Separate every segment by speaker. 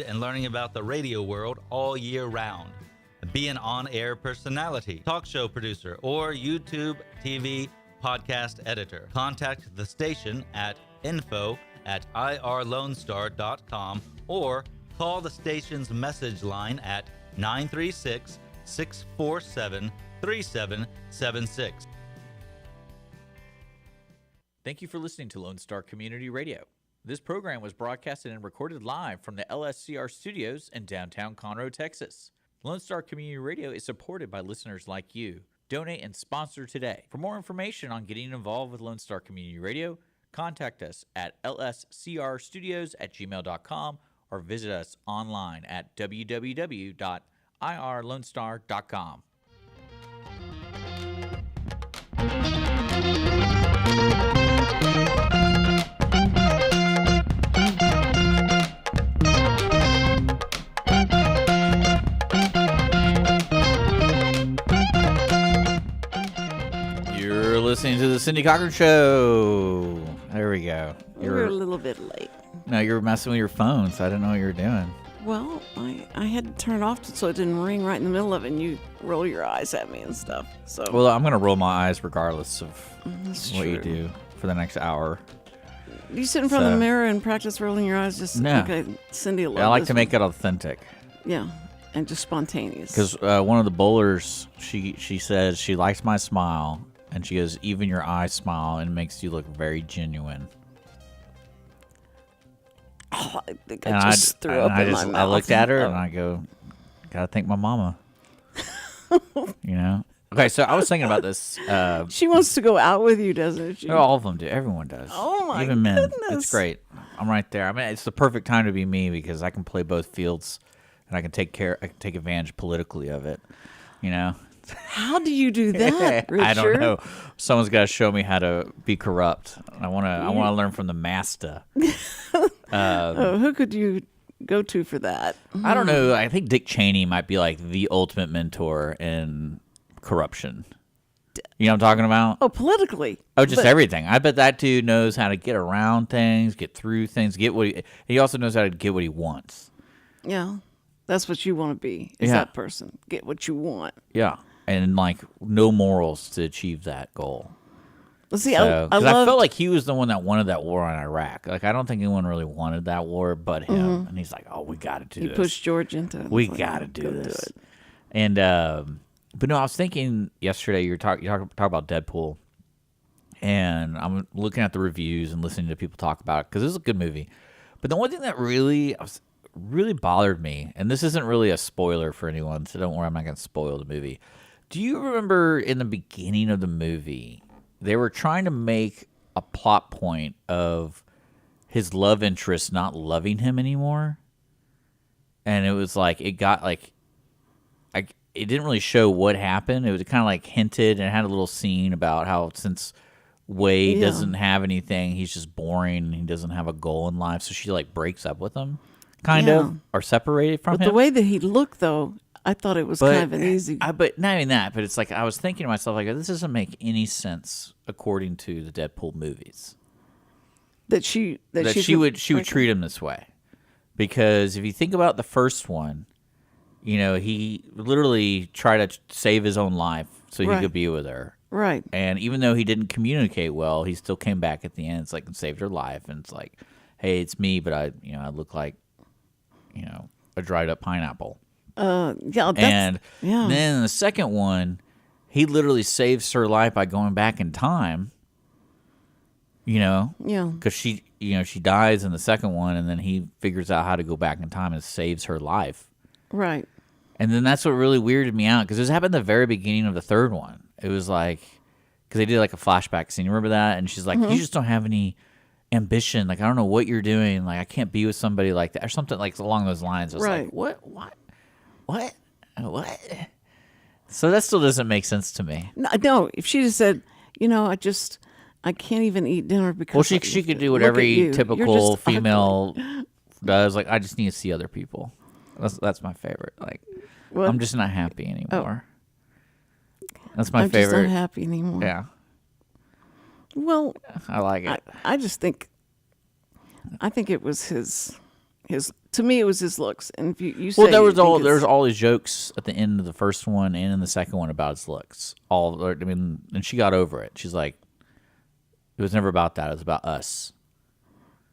Speaker 1: and learning about the radio world all year round. Be an on-air personality, talk show producer, or YouTube, TV, podcast editor. Contact the station at info@irlonestar.com or call the station's message line at 936-647-3776.
Speaker 2: Thank you for listening to Lone Star Community Radio. This program was broadcasted and recorded live from the LSCR studios in downtown Conroe, Texas. Lone Star Community Radio is supported by listeners like you. Donate and sponsor today. For more information on getting involved with Lone Star Community Radio, contact us at lscrstudios@gmail.com or visit us online at www.irlonestar.com. You're listening to the Cindy Cochran Show. There we go.
Speaker 3: You're a little bit late.
Speaker 2: No, you were messing with your phone, so I didn't know what you were doing.
Speaker 3: Well, I had to turn it off so it didn't ring right in the middle of it, and you roll your eyes at me and stuff. So
Speaker 2: Well, I'm going to roll my eyes regardless of
Speaker 3: that's
Speaker 2: what you
Speaker 3: true.
Speaker 2: do for the next hour.
Speaker 3: You sit in front of the mirror and practice rolling your eyes. Just
Speaker 2: No.
Speaker 3: okay, Cindy.
Speaker 2: I like to make it authentic.
Speaker 3: Yeah, and just spontaneous.
Speaker 2: Because one of the bowlers, she says she likes my smile, and she goes, even your eyes smile and makes you look very genuine.
Speaker 3: Oh, I think
Speaker 2: And
Speaker 3: I just threw up in my mouth.
Speaker 2: I looked at her and I go, gotta thank my mama. You know? Okay, so I was thinking about this.
Speaker 3: She wants to go out with you, doesn't she?
Speaker 2: All of them do. Everyone does.
Speaker 3: Oh, my
Speaker 2: Even men.
Speaker 3: goodness.
Speaker 2: It's great. I'm right there. I mean, it's the perfect time to be me because I can play both fields, and I can take advantage politically of it. You know.
Speaker 3: How do you do that, Richard?
Speaker 2: I don't know. Someone's got to show me how to be corrupt. I want to learn from the master.
Speaker 3: Who could you go to for that?
Speaker 2: I don't know. I think Dick Cheney might be like the ultimate mentor in corruption. You know what I'm talking about?
Speaker 3: Oh, politically.
Speaker 2: Oh, just everything. I bet that dude knows how to get around things, get through things, get what he also knows how to get what he wants.
Speaker 3: Yeah, that's what you want to be. Is
Speaker 2: Yeah.
Speaker 3: that person? Get what you want.
Speaker 2: Yeah, and like no morals to achieve that goal.
Speaker 3: Well, see,
Speaker 2: So,
Speaker 3: I
Speaker 2: 'cause
Speaker 3: love.
Speaker 2: I felt like he was the one that wanted that war in Iraq. Like I don't think anyone really wanted that war but him. And he's like, "Oh, we got to do
Speaker 3: he
Speaker 2: this.
Speaker 3: pushed George into it.
Speaker 2: We
Speaker 3: It's like,
Speaker 2: got to
Speaker 3: "Oh,
Speaker 2: do
Speaker 3: go
Speaker 2: this."
Speaker 3: it.
Speaker 2: And but no, I was thinking yesterday. You talk about Deadpool, and I'm looking at the reviews and listening to people talk about it because this is a good movie. But the one thing that really bothered me, and this isn't really a spoiler for anyone, so don't worry, I'm not going to spoil the movie. Do you remember in the beginning of the movie, they were trying to make a plot point of his love interest not loving him anymore? And it was like, it got like, it didn't really show what happened. It was kind of like hinted and had a little scene about how since Wade doesn't have anything, he's just boring and he doesn't have a goal in life. So she like breaks up with him, kind of, or separated from
Speaker 3: But
Speaker 2: him.
Speaker 3: the way that he looked, though, I thought it was kind of an easy.
Speaker 2: But not even that. But it's like I was thinking to myself, like this doesn't make any sense according to the Deadpool movies.
Speaker 3: that she
Speaker 2: would treat him this way, because if you think about the first one, you know, he literally tried to save his own life so he could be with her.
Speaker 3: Right.
Speaker 2: And even though he didn't communicate well, he still came back at the end. It's like and saved her life. And it's like, hey, it's me, but I look like, a dried up pineapple.
Speaker 3: Yeah.
Speaker 2: And then in the second one, he literally saves her life by going back in time.
Speaker 3: Yeah.
Speaker 2: Because she dies in the second one, and then he figures out how to go back in time and saves her life.
Speaker 3: Right.
Speaker 2: And then that's what really weirded me out, because this happened at the very beginning of the third one. It was like, because they did like a flashback scene. You remember that? And she's like, you just don't have any ambition. Like, I don't know what you're doing. Like, I can't be with somebody like that, or something like along those lines. I was like, what? So that still doesn't make sense to me.
Speaker 3: No, if she just said, I can't even eat dinner because.
Speaker 2: Well, she could do what every typical female does. Like, I just need to see other people. That's my favorite. Like, I'm just not happy anymore. That's my favorite.
Speaker 3: I'm just not happy anymore.
Speaker 2: Yeah.
Speaker 3: Well,
Speaker 2: I like it.
Speaker 3: I just think, I think it was his To me, it was his looks. And if you say
Speaker 2: Well, there
Speaker 3: you
Speaker 2: was
Speaker 3: think
Speaker 2: there was
Speaker 3: it's-
Speaker 2: all these jokes at the end of the first one and in the second one about his looks. And she got over it. She's like, it was never about that. It was about us.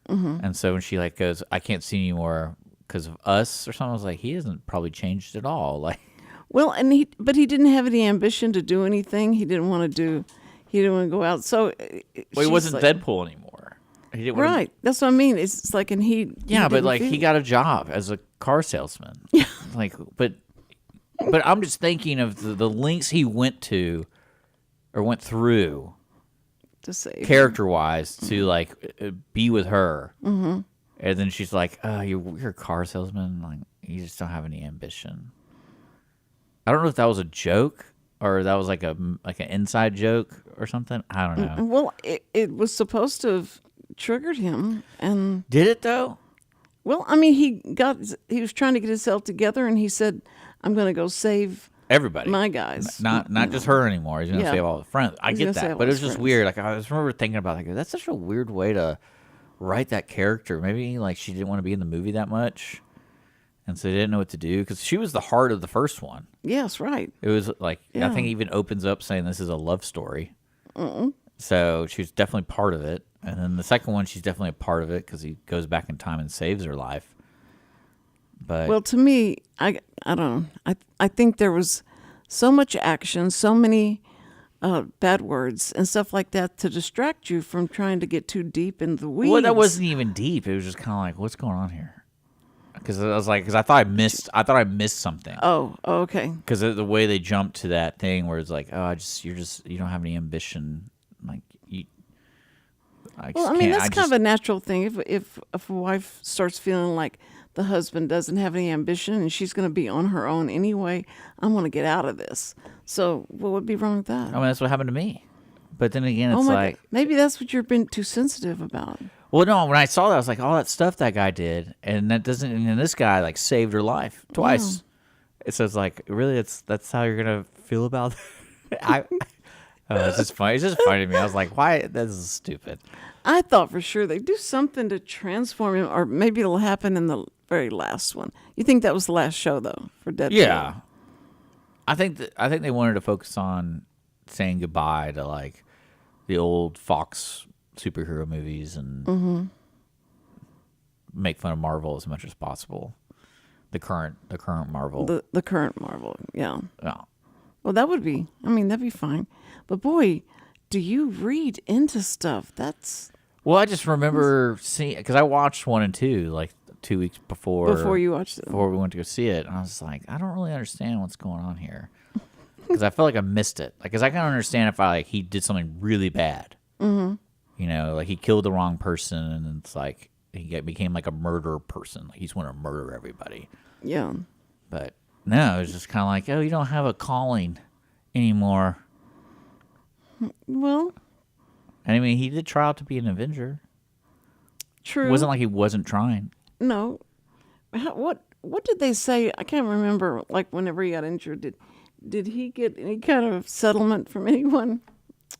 Speaker 2: Mm-hmm. And so when she like goes, I can't see anymore because of us or something, I was like, he hasn't probably changed at all. Like,
Speaker 3: Well, but he didn't have any ambition to do anything. He didn't want to go out. So
Speaker 2: he
Speaker 3: she's
Speaker 2: wasn't
Speaker 3: like,
Speaker 2: Deadpool anymore. He didn't wanna-
Speaker 3: Right. That's what I mean. It's like, and he
Speaker 2: Yeah, but
Speaker 3: didn't
Speaker 2: like
Speaker 3: feel
Speaker 2: he
Speaker 3: it.
Speaker 2: got a job as a car salesman. Yeah. Like, but I'm just thinking of the lengths he went to or went through
Speaker 3: to save
Speaker 2: character wise to like be with her. Mm-hmm. And then she's like, you're a car salesman. Like, you just don't have any ambition. I don't know if that was a joke or that was like an inside joke or something. I don't know.
Speaker 3: Well, it was supposed to have triggered him, and
Speaker 2: Did it though?
Speaker 3: well, I mean, he was trying to get himself together, and he said, "I'm going to go save
Speaker 2: Everybody.
Speaker 3: my guys."
Speaker 2: Not just her anymore. He's gonna
Speaker 3: Yeah.
Speaker 2: save all the friends. I
Speaker 3: He's
Speaker 2: get
Speaker 3: gonna save
Speaker 2: that,
Speaker 3: all
Speaker 2: but it was
Speaker 3: his
Speaker 2: just
Speaker 3: friends.
Speaker 2: weird. Like I remember thinking about like that's such a weird way to write that character. Maybe like she didn't want to be in the movie that much, and so they didn't know what to do because she was the heart of the first one.
Speaker 3: Yes, right.
Speaker 2: It was like I think
Speaker 3: Yeah.
Speaker 2: it even opens up saying this is a love story. So she was definitely part of it, and then the second one she's definitely a part of it because he goes back in time and saves her life. But
Speaker 3: Well, to me, I don't know. I think there was so much action, so many bad words and stuff like that to distract you from trying to get too deep in the weeds.
Speaker 2: well, that wasn't even deep. It was just kind of like, what's going on here? Because I was like, because I thought I missed something.
Speaker 3: Oh, okay.
Speaker 2: Because the way they jumped to that thing where it's like, oh, you don't have any ambition, like you.
Speaker 3: Well, I mean, that's kind of a natural thing. If a wife starts feeling like the husband doesn't have any ambition and she's going to be on her own anyway, I'm going to get out of this. So what would be wrong with that?
Speaker 2: I mean, that's what happened to me. But then again, it's
Speaker 3: oh my
Speaker 2: like,
Speaker 3: God. Maybe that's what you're being too sensitive about.
Speaker 2: well, no. When I saw that, I was like, all that stuff that guy did, and that doesn't. And this guy like saved her life twice. So it's like, really, that's how you're gonna feel about it? It's just funny. It's just funny to me. I was like, why? This is stupid.
Speaker 3: I thought for sure they'd do something to transform him, or maybe it'll happen in the very last one. You think that was the last show, though, for Deadpool?
Speaker 2: Yeah, I think they wanted to focus on saying goodbye to like the old Fox superhero movies and make fun of Marvel as much as possible. The current Marvel.
Speaker 3: The current Marvel, yeah.
Speaker 2: Yeah.
Speaker 3: Well, that'd be fine. But boy, do you read into stuff?
Speaker 2: Well, I just remember seeing because I watched 1 and 2 like 2 weeks
Speaker 3: Before you watched it.
Speaker 2: before we went to go see it, and I was like, I don't really understand what's going on here because I felt like I missed it. Like, because I can understand if he did something really bad, you know, like he killed the wrong person, and it's like he became like a murderer person, like he's want to murder everybody.
Speaker 3: Yeah.
Speaker 2: But no, it was just kind of like, oh, you don't have a calling anymore.
Speaker 3: Well,
Speaker 2: And I mean, he did try out to be an Avenger.
Speaker 3: true.
Speaker 2: It wasn't like he wasn't trying.
Speaker 3: No. What did they say? I can't remember. Like whenever he got injured, did he get any kind of settlement from anyone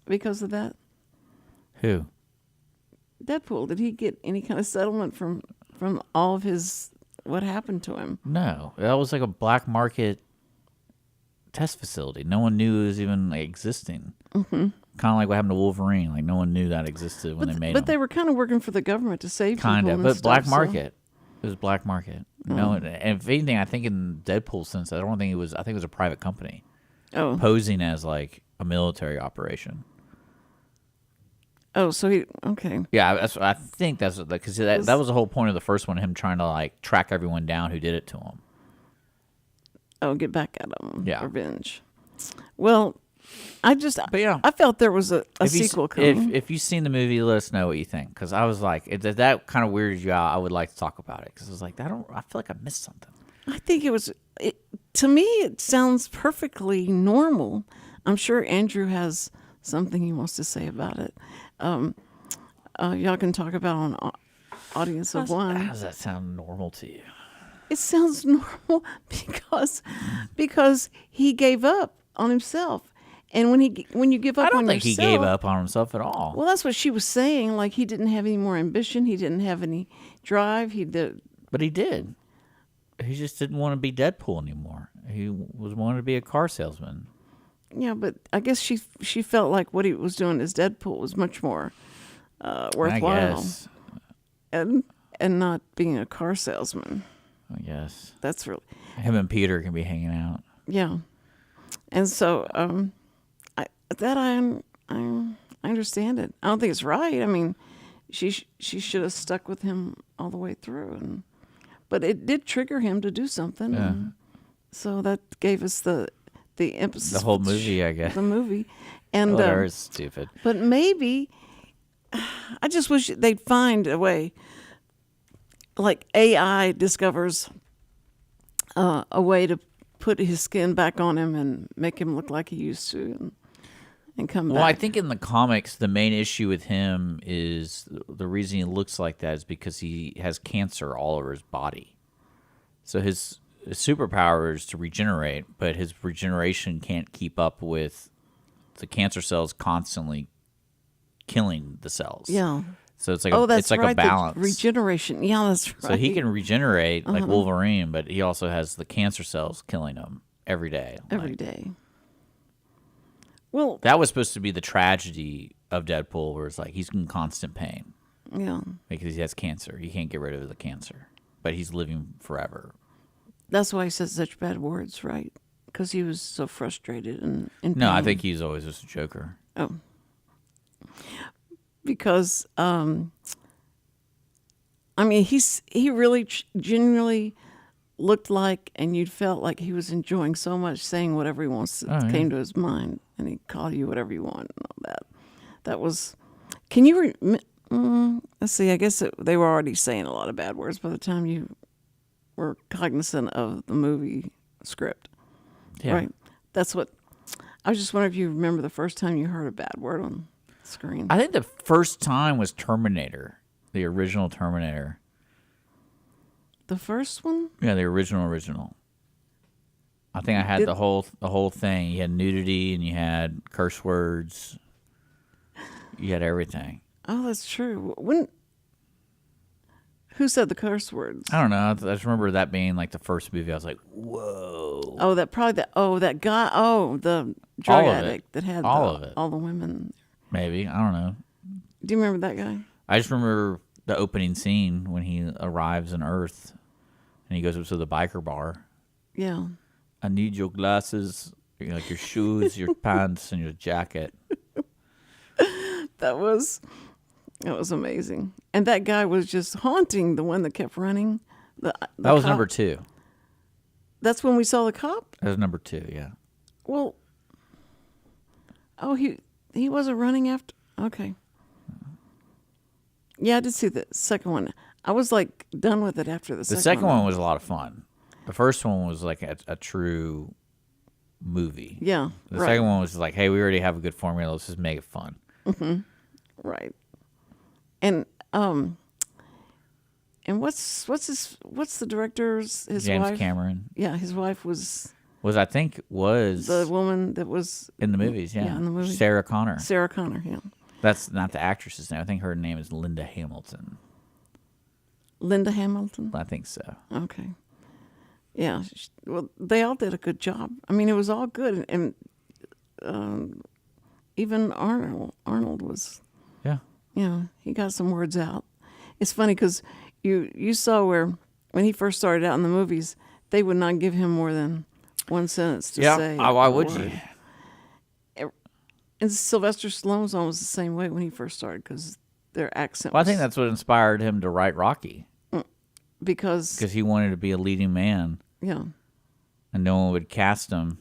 Speaker 3: because of that?
Speaker 2: Who?
Speaker 3: Deadpool. Did he get any kind of settlement from all of his what happened to him?
Speaker 2: No, that was like a black market test facility. No one knew it was even like, existing. Mm-hmm. Kind of like what happened to Wolverine. Like no one knew that existed when they made
Speaker 3: But
Speaker 2: him.
Speaker 3: they were kind of working for the government to save
Speaker 2: Kind
Speaker 3: people.
Speaker 2: of,
Speaker 3: and
Speaker 2: but
Speaker 3: stuff,
Speaker 2: black
Speaker 3: so-
Speaker 2: market. It was black market. No, and if anything, I think in Deadpool's sense, I don't think it was. I think it was a private company
Speaker 3: Oh,
Speaker 2: posing as like a military operation.
Speaker 3: so he okay.
Speaker 2: Yeah, I think that's because that was the whole point of the first one. Him trying to like track everyone down who did it to him.
Speaker 3: Oh, get back at him.
Speaker 2: Yeah.
Speaker 3: Revenge. Well,
Speaker 2: But yeah.
Speaker 3: I felt there was a
Speaker 2: If you-
Speaker 3: sequel coming.
Speaker 2: If you've seen the movie, let us know what you think. Because I was like, if that kind of weirded you out, I would like to talk about it. Because I was like, I feel like I missed something.
Speaker 3: I think to me, it sounds perfectly normal. I'm sure Andrew has something he wants to say about it. Y'all can talk about on Audience of
Speaker 2: How
Speaker 3: One.
Speaker 2: does that sound normal to you?
Speaker 3: It sounds normal because he gave up on himself, and when you give up
Speaker 2: I don't
Speaker 3: on
Speaker 2: think
Speaker 3: yourself,
Speaker 2: he gave up on himself at all.
Speaker 3: Well, that's what she was saying. Like he didn't have any more ambition. He didn't have any drive.
Speaker 2: But he did. He just didn't want to be Deadpool anymore. He wanted to be a car salesman.
Speaker 3: Yeah, but I guess she felt like what he was doing as Deadpool was much more worthwhile.
Speaker 2: I guess.
Speaker 3: And not being a car salesman.
Speaker 2: I guess.
Speaker 3: That's really...
Speaker 2: Him and Peter can be hanging out.
Speaker 3: Yeah. And so I understand it. I don't think it's right. I mean, she should have stuck with him all the way through, but it did trigger him to do something.
Speaker 2: Yeah.
Speaker 3: And so that gave us the emphasis.
Speaker 2: The whole movie, I guess.
Speaker 3: The movie. And
Speaker 2: it's stupid.
Speaker 3: But maybe I just wish they'd find a way, like AI discovers a way to put his skin back on him and make him look like he used to, and come back.
Speaker 2: Well, I think in the comics, the main issue with him is the reason he looks like that is because he has cancer all over his body. So his superpower is to regenerate, but his regeneration can't keep up with the cancer cells constantly killing the cells.
Speaker 3: Yeah.
Speaker 2: So it's like
Speaker 3: that's
Speaker 2: it's like
Speaker 3: right,
Speaker 2: a balance.
Speaker 3: The regeneration. Yeah, that's right.
Speaker 2: So he can regenerate like Wolverine, but he also has the cancer cells killing him every day.
Speaker 3: Every day. Well,
Speaker 2: that was supposed to be the tragedy of Deadpool, where it's like he's in constant pain.
Speaker 3: Yeah.
Speaker 2: Because he has cancer. He can't get rid of the cancer, but he's living forever.
Speaker 3: That's why he says such bad words, right? Because he was so frustrated and in pain.
Speaker 2: No, I think he's always just a joker.
Speaker 3: Oh. Because, I mean, he really genuinely looked like, and you felt like he was enjoying so much saying whatever he wants came to his mind, and he'd call you whatever you want and all that. That was, can you, let's see, I guess they were already saying a lot of bad words by the time you were cognizant of the movie script.
Speaker 2: Yeah.
Speaker 3: Right? That's what, I was just wondering if you remember the first time you heard a bad word on screen.
Speaker 2: I think the first time was Terminator, the original Terminator.
Speaker 3: The first one?
Speaker 2: Yeah, the original. I think I had the whole thing. You had nudity and you had curse words. You had everything.
Speaker 3: Oh, that's true. Who said the curse words?
Speaker 2: I don't know. I just remember that being like the first movie. I was like, whoa.
Speaker 3: Oh, that guy. Oh, the drug addict that had
Speaker 2: all of it.
Speaker 3: All the women.
Speaker 2: Maybe. I don't know.
Speaker 3: Do you remember that guy?
Speaker 2: I just remember the opening scene when he arrives on Earth and he goes up to the biker bar.
Speaker 3: Yeah.
Speaker 2: I need your glasses, like your shoes, your pants, and your jacket.
Speaker 3: That was amazing. And that guy was just haunting the one that kept running. That
Speaker 2: was
Speaker 3: cop.
Speaker 2: number 2.
Speaker 3: That's when we saw the cop?
Speaker 2: That was number 2, yeah.
Speaker 3: Well, he wasn't running after? Okay. Yeah, I did see the second one. I was like done with it after the second one.
Speaker 2: The second one was a lot of fun. The first one was like a true movie.
Speaker 3: Yeah,
Speaker 2: The second one was like, hey, we already have a good formula. Let's just make it fun.
Speaker 3: Mm-hmm. Right. And what's the director's his
Speaker 2: James
Speaker 3: wife?
Speaker 2: Cameron.
Speaker 3: Yeah, his wife was
Speaker 2: the
Speaker 3: woman that was
Speaker 2: in the movies. Yeah,
Speaker 3: in the movie.
Speaker 2: Sarah Connor.
Speaker 3: Sarah Connor. Yeah.
Speaker 2: That's not the actress's name. I think her name is Linda Hamilton.
Speaker 3: Linda Hamilton.
Speaker 2: I think so.
Speaker 3: Okay. Yeah. Well, they all did a good job. I mean, it was all good, and even Arnold was.
Speaker 2: Yeah.
Speaker 3: You know, he got some words out. It's funny because you saw where when he first started out in the movies, they would not give him more than one sentence to say.
Speaker 2: Yeah, why would you?
Speaker 3: And Sylvester Stallone's one was the same way when he first started because their accent.
Speaker 2: Well, I think that's what inspired him to write Rocky.
Speaker 3: Because
Speaker 2: he wanted to be a leading man.
Speaker 3: Yeah.
Speaker 2: And no one would cast him.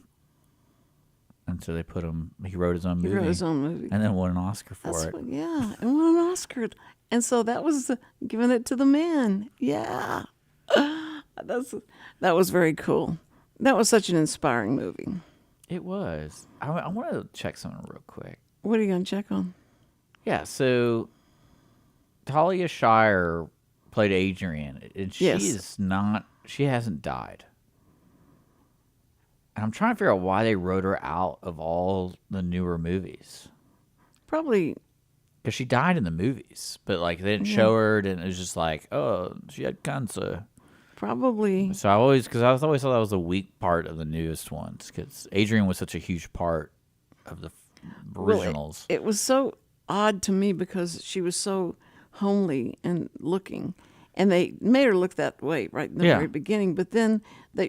Speaker 2: And so they put him. He wrote his own movie.
Speaker 3: He wrote his own movie.
Speaker 2: And then won an Oscar for it.
Speaker 3: Yeah, and won an Oscar. And so that was giving it to the man. Yeah. That was very cool. That was such an inspiring movie.
Speaker 2: It was. I want to check something real quick.
Speaker 3: What are you going to check on?
Speaker 2: Yeah, so Talia Shire played Adrian, and she hasn't died. And I'm trying to figure out why they wrote her out of all the newer movies.
Speaker 3: Probably
Speaker 2: because she died in the movies, but like they didn't show her, and it was just like, oh, she had cancer.
Speaker 3: Probably.
Speaker 2: So I always thought that was the weak part of the newest ones, because Adrian was such a huge part of the originals.
Speaker 3: Well, it was so odd to me because she was so homely and looking, and they made her look that way right in the very beginning. But then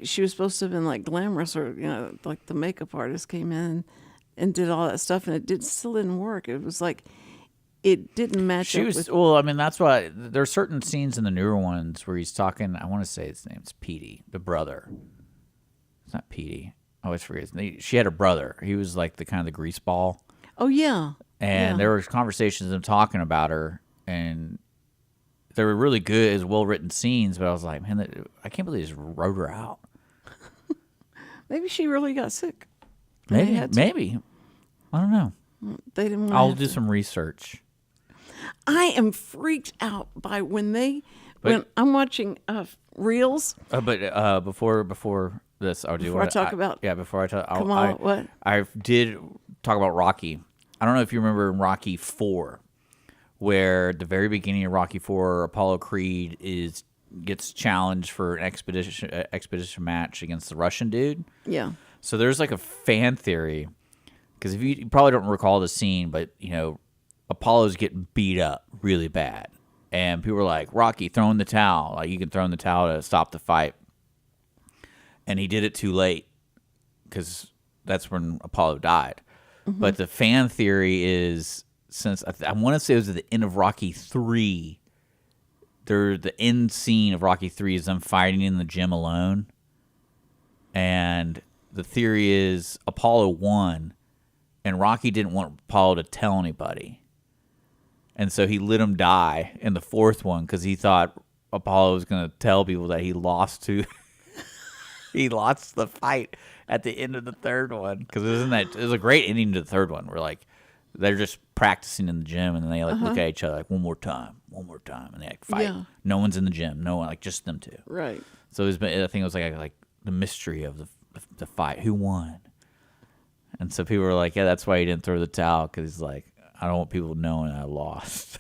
Speaker 3: she was supposed to have been like glamorous, or like the makeup artist came in and did all that stuff, and it still didn't work. It was like it didn't match up with...
Speaker 2: Well, I mean, that's why there are certain scenes in the newer ones where he's talking. I want to say his name's Petey, the brother. It's not Petey. I always forget his name. She had a brother. He was like the kind of the grease ball.
Speaker 3: Oh yeah.
Speaker 2: And there was conversations of them talking about her, and they were really good as well written scenes. But I was like, man, I can't believe they just wrote her out.
Speaker 3: Maybe she really got sick.
Speaker 2: Maybe. I don't know.
Speaker 3: They didn't.
Speaker 2: I'll do some research.
Speaker 3: I am freaked out by when I'm watching reels.
Speaker 2: But before this, I'll do
Speaker 3: before I talk about.
Speaker 2: Yeah, before I talk.
Speaker 3: What?
Speaker 2: I did talk about Rocky. I don't know if you remember in Rocky 4, where at the very beginning of Rocky 4, Apollo Creed gets challenged for an expedition match against the Russian dude.
Speaker 3: Yeah.
Speaker 2: So there's like a fan theory, because if you probably don't recall the scene, but Apollo's getting beat up really bad, and people were like, Rocky, throw in the towel. Like, you can throw in the towel to stop the fight. And he did it too late, because that's when Apollo died. Mm-hmm. But the fan theory is, since I want to say it was at the end of Rocky 3, the end scene of Rocky 3 is them fighting in the gym alone. And the theory is Apollo won, and Rocky didn't want Apollo to tell anybody. And so he let him die in the fourth one because he thought Apollo was going to tell people that he lost he lost the fight at the end of the third one. Because it was a great ending to the third one, where like they're just practicing in the gym, and then they like look at each other like one more time, and they like fight. Yeah. No one's in the gym, no one, like just them two.
Speaker 3: Right.
Speaker 2: So I think it was like the mystery of the fight, who won. And so people were like, yeah, that's why he didn't throw the towel, because he's like, I don't want people knowing I lost.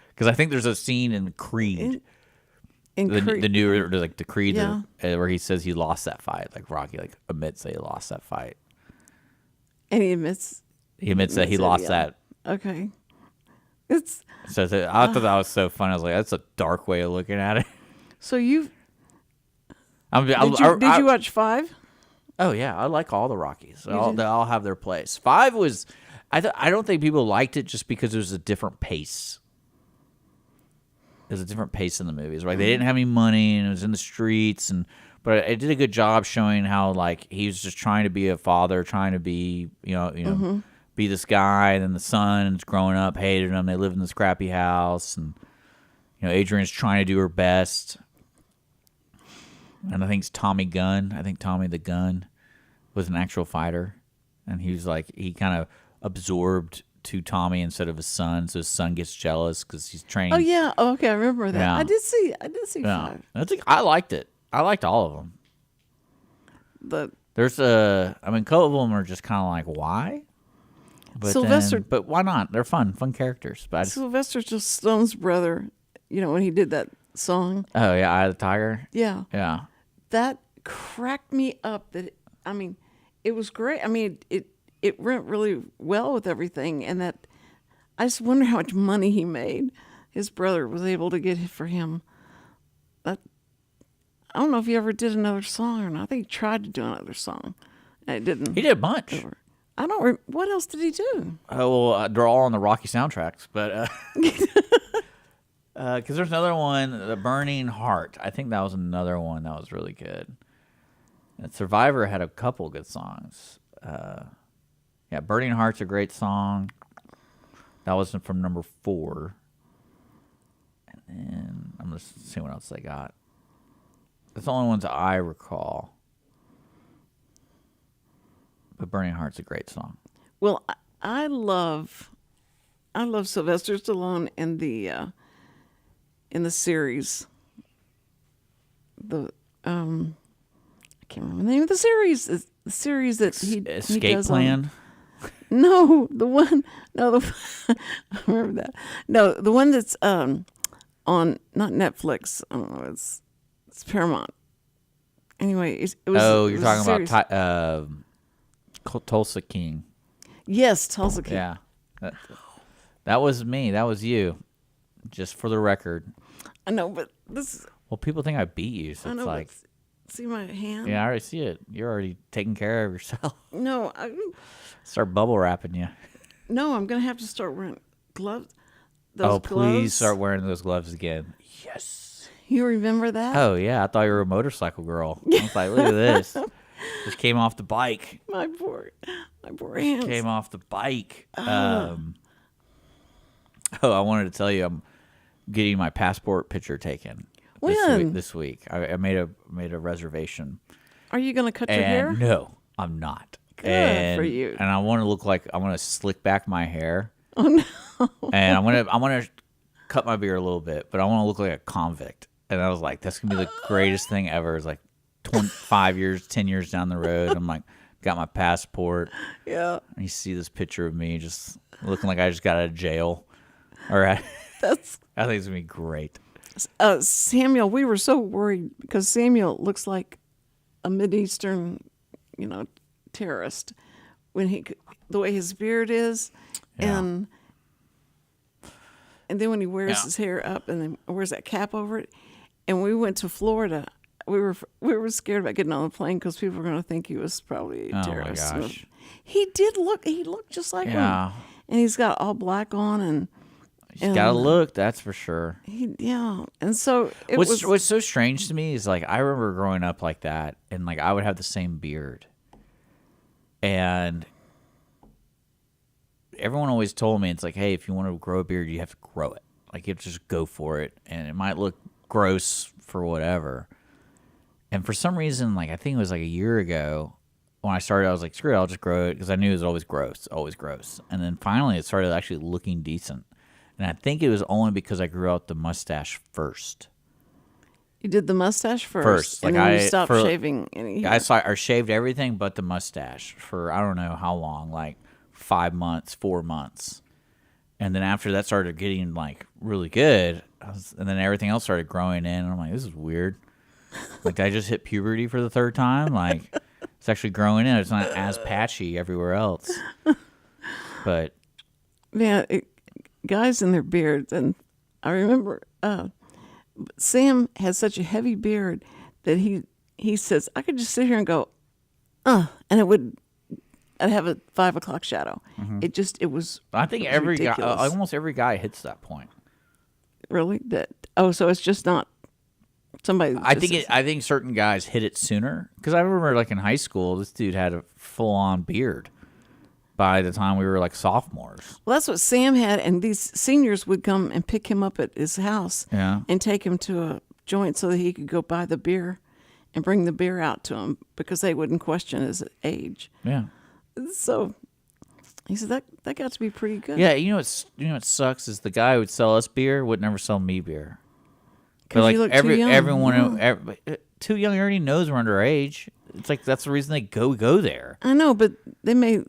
Speaker 2: Because I think there's a scene in Creed, the newer, like the Creed, where he says he lost that fight. Like Rocky, like admits that he lost that fight,
Speaker 3: and he admits
Speaker 2: that he lost that.
Speaker 3: Okay,
Speaker 2: I thought that was so fun. I was like, that's a dark way of looking at it.
Speaker 3: So did you watch 5?
Speaker 2: Oh yeah, I like all the Rockies. They all have their place. 5 was. I don't think people liked it just because it was a different pace. There's a different pace in the movies, right? They didn't have any money, and it was in the streets, but it did a good job showing how like he was just trying to be a father, trying to be be this guy, and then the son's growing up, hated him. They live in this crappy house, and Adrian's trying to do her best. And I think it's Tommy Gunn. I think Tommy the Gun was an actual fighter, and he was like he kind of absorbed to Tommy instead of his son, so his son gets jealous because he's trained.
Speaker 3: Oh yeah, okay, I remember that. Yeah. I did see 5.
Speaker 2: I liked it. I liked all of them. There's a couple of them are just kind of like, why? But
Speaker 3: Sylvester,
Speaker 2: but why not? They're fun characters. But
Speaker 3: Sylvester Stallone's brother, when he did that song.
Speaker 2: Oh yeah, Eye of the Tiger.
Speaker 3: Yeah,
Speaker 2: yeah.
Speaker 3: That cracked me up. It was great. It went really well with everything, and that I just wonder how much money he made. His brother was able to get for him. I don't know if he ever did another song or not. I think he tried to do another song, and it didn't.
Speaker 2: He did a bunch.
Speaker 3: I don't. What else did he do?
Speaker 2: Oh well, they're all on the Rocky soundtracks, but because there's another one, The Burning Heart. I think that was another one that was really good. And Survivor had a couple good songs. Yeah, Burning Heart's a great song. That was from number 4. And then I'm going to see what else they got. That's the only ones I recall. But Burning Heart's a great song.
Speaker 3: Well, I love Sylvester Stallone in the series. I can't remember the name of the series. The series that he
Speaker 2: Escape
Speaker 3: does
Speaker 2: Plan.
Speaker 3: No, the one. No, I remember that. No, the one that's on not Netflix. I don't know. It's It's Paramount. Anyway, it was.
Speaker 2: Oh,
Speaker 3: it
Speaker 2: you're
Speaker 3: was
Speaker 2: talking about Tulsa King.
Speaker 3: Yes, Tulsa King.
Speaker 2: Yeah, that was me. That was you. Just for the record.
Speaker 3: I know, but this.
Speaker 2: Well, people think I beat you, so
Speaker 3: I
Speaker 2: it's
Speaker 3: know,
Speaker 2: like.
Speaker 3: See my hand?
Speaker 2: Yeah, I already see it. You're already taking care of yourself.
Speaker 3: No,
Speaker 2: Start bubble wrapping you.
Speaker 3: no, I'm gonna have to start wearing gloves.
Speaker 2: Please
Speaker 3: gloves.
Speaker 2: start wearing those gloves again. Yes.
Speaker 3: You remember that?
Speaker 2: Oh, yeah. I thought you were a motorcycle girl. I was like, look at this. Just came off the bike.
Speaker 3: My poor hands.
Speaker 2: Came off the bike. I wanted to tell you I'm getting my passport picture taken.
Speaker 3: When?
Speaker 2: This week. I made a reservation.
Speaker 3: Are you going to cut your hair?
Speaker 2: No, I'm not.
Speaker 3: Good for you.
Speaker 2: And I want to look like, I want to slick back my hair.
Speaker 3: Oh, no.
Speaker 2: And I'm gonna cut my beard a little bit, but I want to look like a convict. And I was like, that's going to be the greatest thing ever. It's like 25 years, 10 years down the road. I'm like, got my passport.
Speaker 3: Yeah.
Speaker 2: And you see this picture of me just looking like I just got out of jail. All right. I think it's going to be great.
Speaker 3: Samuel, we were so worried because Samuel looks like a Mideastern, terrorist when the way his beard is.
Speaker 2: Yeah.
Speaker 3: And then when he wears his hair up and then wears that cap over it. And we went to Florida. We were scared about getting on the plane because people were going to think he was probably a terrorist.
Speaker 2: Oh my gosh.
Speaker 3: He looked just like him. And he's got all black on and
Speaker 2: he's got to look, that's for sure.
Speaker 3: And so
Speaker 2: what's so strange to me is like I remember growing up like that and like I would have the same beard. And everyone always told me it's like, hey, if you want to grow a beard, you have to grow it. Like you have to just go for it. And it might look gross for whatever. And for some reason, like I think it was like a year ago when I started, I was like, screw it, I'll just grow it because I knew it was always gross. And then finally it started actually looking decent. And I think it was only because I grew out the mustache first.
Speaker 3: You did the mustache first.
Speaker 2: Like
Speaker 3: and then you stopped shaving any hair.
Speaker 2: I shaved everything but the mustache for I don't know how long, like 5 months, 4 months. And then after that started getting like really good, and then everything else started growing in. And I'm like, this is weird. Like, did I just hit puberty for the third time? Like, it's actually growing in. It's not as patchy everywhere else. But
Speaker 3: man, guys in their beards, and I remember Sam has such a heavy beard that he says I could just sit here and go, and I'd have a 5 o'clock shadow.
Speaker 2: Mm-hmm.
Speaker 3: It was.
Speaker 2: I think every guy, almost every guy hits that point.
Speaker 3: Really? So it's just not somebody.
Speaker 2: I think certain guys hit it sooner because I remember like in high school, this dude had a full on beard by the time we were like sophomores.
Speaker 3: Well, that's what Sam had, and these seniors would come and pick him up at his house and take him to a joint so that he could go buy the beer and bring the beer out to him because they wouldn't question his age.
Speaker 2: Yeah.
Speaker 3: So he said that got to be pretty good.
Speaker 2: Yeah, you know what sucks is the guy who would sell us beer would never sell me beer.
Speaker 3: Because
Speaker 2: like
Speaker 3: you look too young.
Speaker 2: Everyone too young already knows we're underage. It's like that's the reason they go there.
Speaker 3: I know, but they may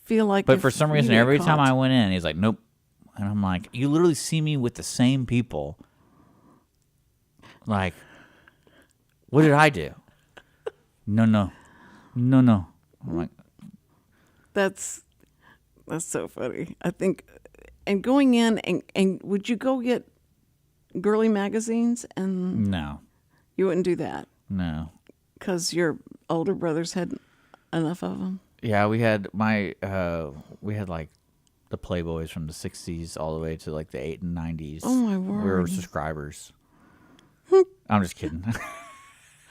Speaker 3: feel like.
Speaker 2: But for some reason, every time I went in, he's like, "Nope," and I'm like, "You literally see me with the same people. Like, what did I do? No." I'm like,
Speaker 3: that's so funny. I think, and going in and would you go get girly magazines and
Speaker 2: no,
Speaker 3: you wouldn't do that.
Speaker 2: No,
Speaker 3: because your older brothers had enough of them.
Speaker 2: Yeah, we had like the Playboys from the 60s all the way to like the 80s and 90s.
Speaker 3: Oh my word.
Speaker 2: We were subscribers. I'm just kidding.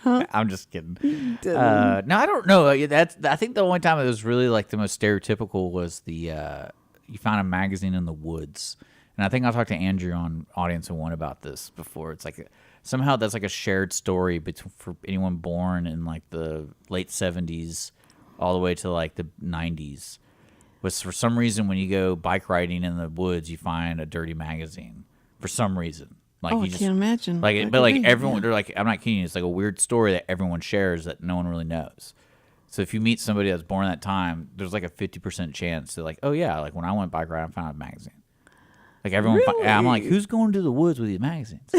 Speaker 3: Huh?
Speaker 2: I'm just kidding. No, I don't know. I think the only time it was really like the most stereotypical was the you found a magazine in the woods. And I think I talked to Andrew on Audience of One about this before. It's like somehow that's like a shared story for anyone born in like the late 70s all the way to like the 90s. Was for some reason when you go bike riding in the woods, you find a dirty magazine for some reason. Like
Speaker 3: I can't imagine.
Speaker 2: Like, but like everyone, they're like, I'm not kidding you. It's like a weird story that everyone shares that no one really knows. So if you meet somebody that's born that time, there's like a 50% chance they're like, oh yeah, like when I went bike riding, I found a magazine. Like everyone,
Speaker 3: Really?
Speaker 2: I'm like, who's going to the woods with these magazines?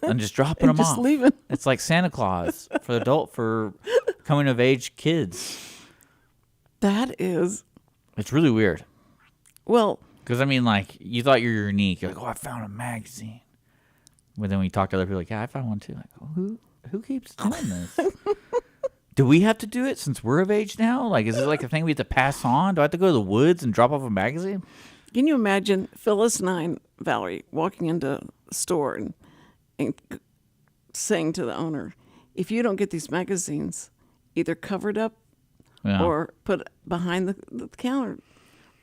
Speaker 2: And just dropping them
Speaker 3: just
Speaker 2: off.
Speaker 3: leaving.
Speaker 2: It's like Santa Claus for coming of age kids.
Speaker 3: That is.
Speaker 2: It's really weird.
Speaker 3: Well,
Speaker 2: because I mean, like you thought you were unique. You're like, oh, I found a magazine. But then when you talk to other people, like, yeah, I found one too. Like, oh, who keeps doing this? Do we have to do it since we're of age now? Like, is it like a thing we have to pass on? Do I have to go to the woods and drop off a magazine?
Speaker 3: can you imagine Phyllis and I and Valerie walking into the store and saying to the owner, if you don't get these magazines either covered up or put behind the counter,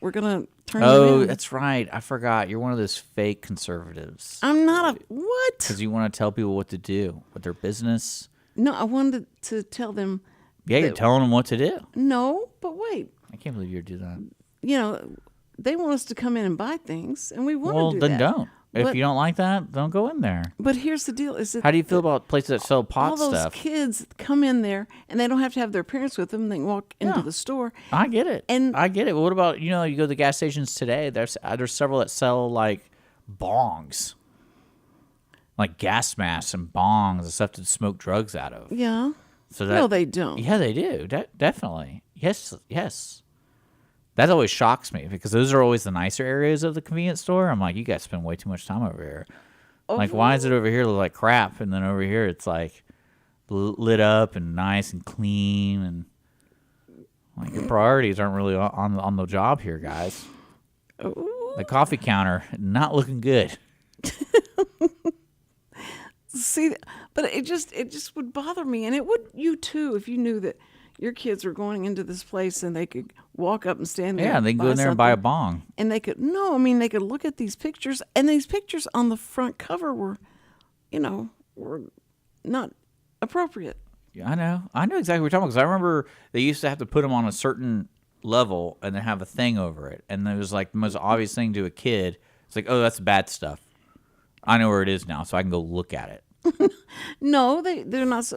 Speaker 3: we're going to turn you in.
Speaker 2: Oh, that's right. I forgot. You're one of those fake conservatives.
Speaker 3: I'm not a what?
Speaker 2: Because you want to tell people what to do with their business.
Speaker 3: No, I wanted to tell them.
Speaker 2: Yeah, you're telling them what to do.
Speaker 3: No, but wait.
Speaker 2: I can't believe you do that.
Speaker 3: You know, they want us to come in and buy things, and we want to do
Speaker 2: that. Well, then
Speaker 3: that.
Speaker 2: don't. If you don't like that, don't go in there.
Speaker 3: But here's the deal: is that
Speaker 2: how do you feel about places that sell pot
Speaker 3: all those
Speaker 2: stuff?
Speaker 3: kids come in there, and they don't have to have their parents with them. They can walk into the store.
Speaker 2: I get it.
Speaker 3: And
Speaker 2: I get it. Well, what about you go to the gas stations today? There's several that sell like bongs, like gas masks and bongs and stuff to smoke drugs out of.
Speaker 3: Yeah.
Speaker 2: So
Speaker 3: No, they don't.
Speaker 2: Yeah, they do. Definitely. Yes. That always shocks me because those are always the nicer areas of the convenience store. I'm like, you guys spend way too much time over here. Like, why is it over here look like crap, and then over here it's like lit up and nice and clean, and like your priorities aren't really on the job here, guys.
Speaker 3: Ooh.
Speaker 2: The coffee counter not looking good.
Speaker 3: See, but it just would bother me, and it would you too if you knew that your kids were going into this place and they could walk up and stand there.
Speaker 2: Yeah, they can go in there and buy a bong.
Speaker 3: And they could they could look at these pictures, and these pictures on the front cover were not appropriate.
Speaker 2: Yeah, I know exactly what you're talking about because I remember they used to have to put them on a certain level and then have a thing over it, and it was like the most obvious thing to a kid. It's like, oh, that's bad stuff. I know where it is now, so I can go look at it.
Speaker 3: No, they're not.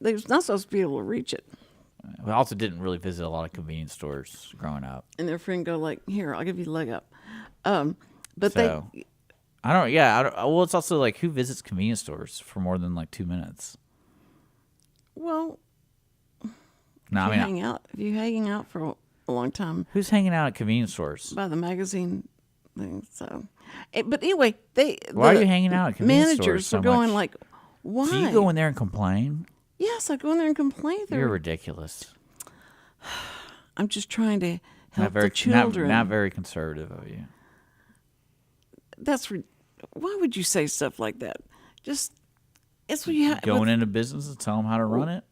Speaker 3: They're not supposed to be able to reach it.
Speaker 2: I also didn't really visit a lot of convenience stores growing up.
Speaker 3: And their friend go like, "Here, I'll give you the leg up." But
Speaker 2: so, I don't. Yeah. Well, it's also like, who visits convenience stores for more than like 2 minutes?
Speaker 3: Well,
Speaker 2: no,
Speaker 3: if you hanging out for a long time,
Speaker 2: who's hanging out at convenience stores?
Speaker 3: By the magazine thing. So, but anyway,
Speaker 2: why are you hanging out at convenience stores?
Speaker 3: Managers were going like, why?
Speaker 2: So you go in there and complain?
Speaker 3: Yes, I go in there and complain.
Speaker 2: You're ridiculous.
Speaker 3: I'm just trying to help the children.
Speaker 2: Not very conservative of you.
Speaker 3: Why would you say stuff like that? Just it's what you have.
Speaker 2: Going into business and tell them how to run it.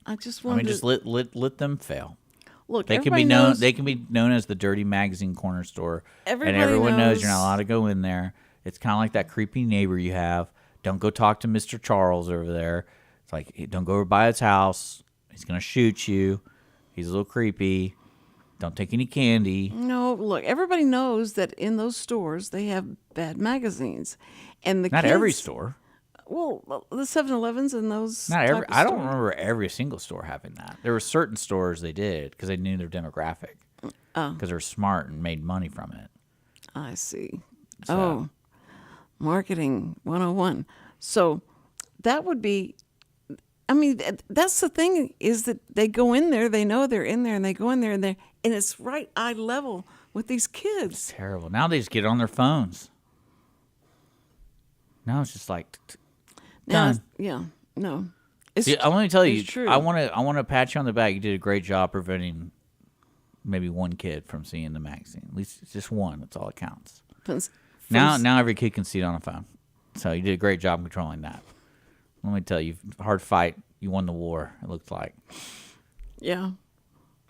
Speaker 3: I just want.
Speaker 2: Just let them fail.
Speaker 3: Look,
Speaker 2: they can be known. They can be known as the dirty magazine corner store, and everyone knows you're not allowed to go in there. It's kind of like that creepy neighbor you have. Don't go talk to Mr. Charles over there. It's like, don't go over by his house. He's going to shoot you. He's a little creepy. Don't take any candy.
Speaker 3: No, look, everybody knows that in those stores they have bad magazines. And the
Speaker 2: Not
Speaker 3: kids,
Speaker 2: every store.
Speaker 3: Well, the 7-Elevens and those.
Speaker 2: Not every. I don't remember every single store having that. There were certain stores they did because they knew their demographic. Because they're smart and made money from it.
Speaker 3: I see. So. Marketing 101. So that would be, that's the thing is that they go in there, they know they're in there, and they go in there, and it's right eye level with these kids.
Speaker 2: It's terrible. Now they just get on their phones. Now it's just like, done.
Speaker 3: No.
Speaker 2: See, I want to tell you,
Speaker 3: true.
Speaker 2: I want to pat you on the back. You did a great job preventing maybe one kid from seeing the magazine. At least it's just one. That's all that counts. Now every kid can see it on a phone. So you did a great job controlling that. Let me tell you, hard fight. You won the war, it looks like.
Speaker 3: Yeah.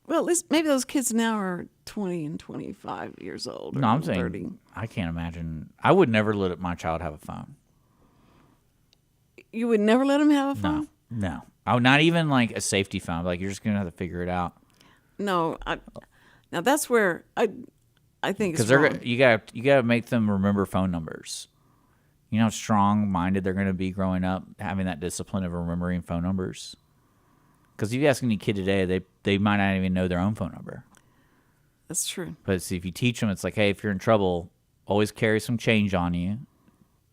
Speaker 3: Well, at least maybe those kids now are 20 and 25 years old.
Speaker 2: No, I'm
Speaker 3: 30.
Speaker 2: saying, I can't imagine. I would never let my child have a phone.
Speaker 3: You would never let them have a phone?
Speaker 2: No. Not even like a safety phone. Like, you're just going to have to figure it out.
Speaker 3: No. Now, that's where I think it's
Speaker 2: wrong. You gotta make them remember phone numbers. You know how strong-minded they're going to be growing up, having that discipline of remembering phone numbers. Because if you ask any kid today, they might not even know their own phone number.
Speaker 3: That's true.
Speaker 2: But see, if you teach them, it's like, hey, if you're in trouble, always carry some change on you.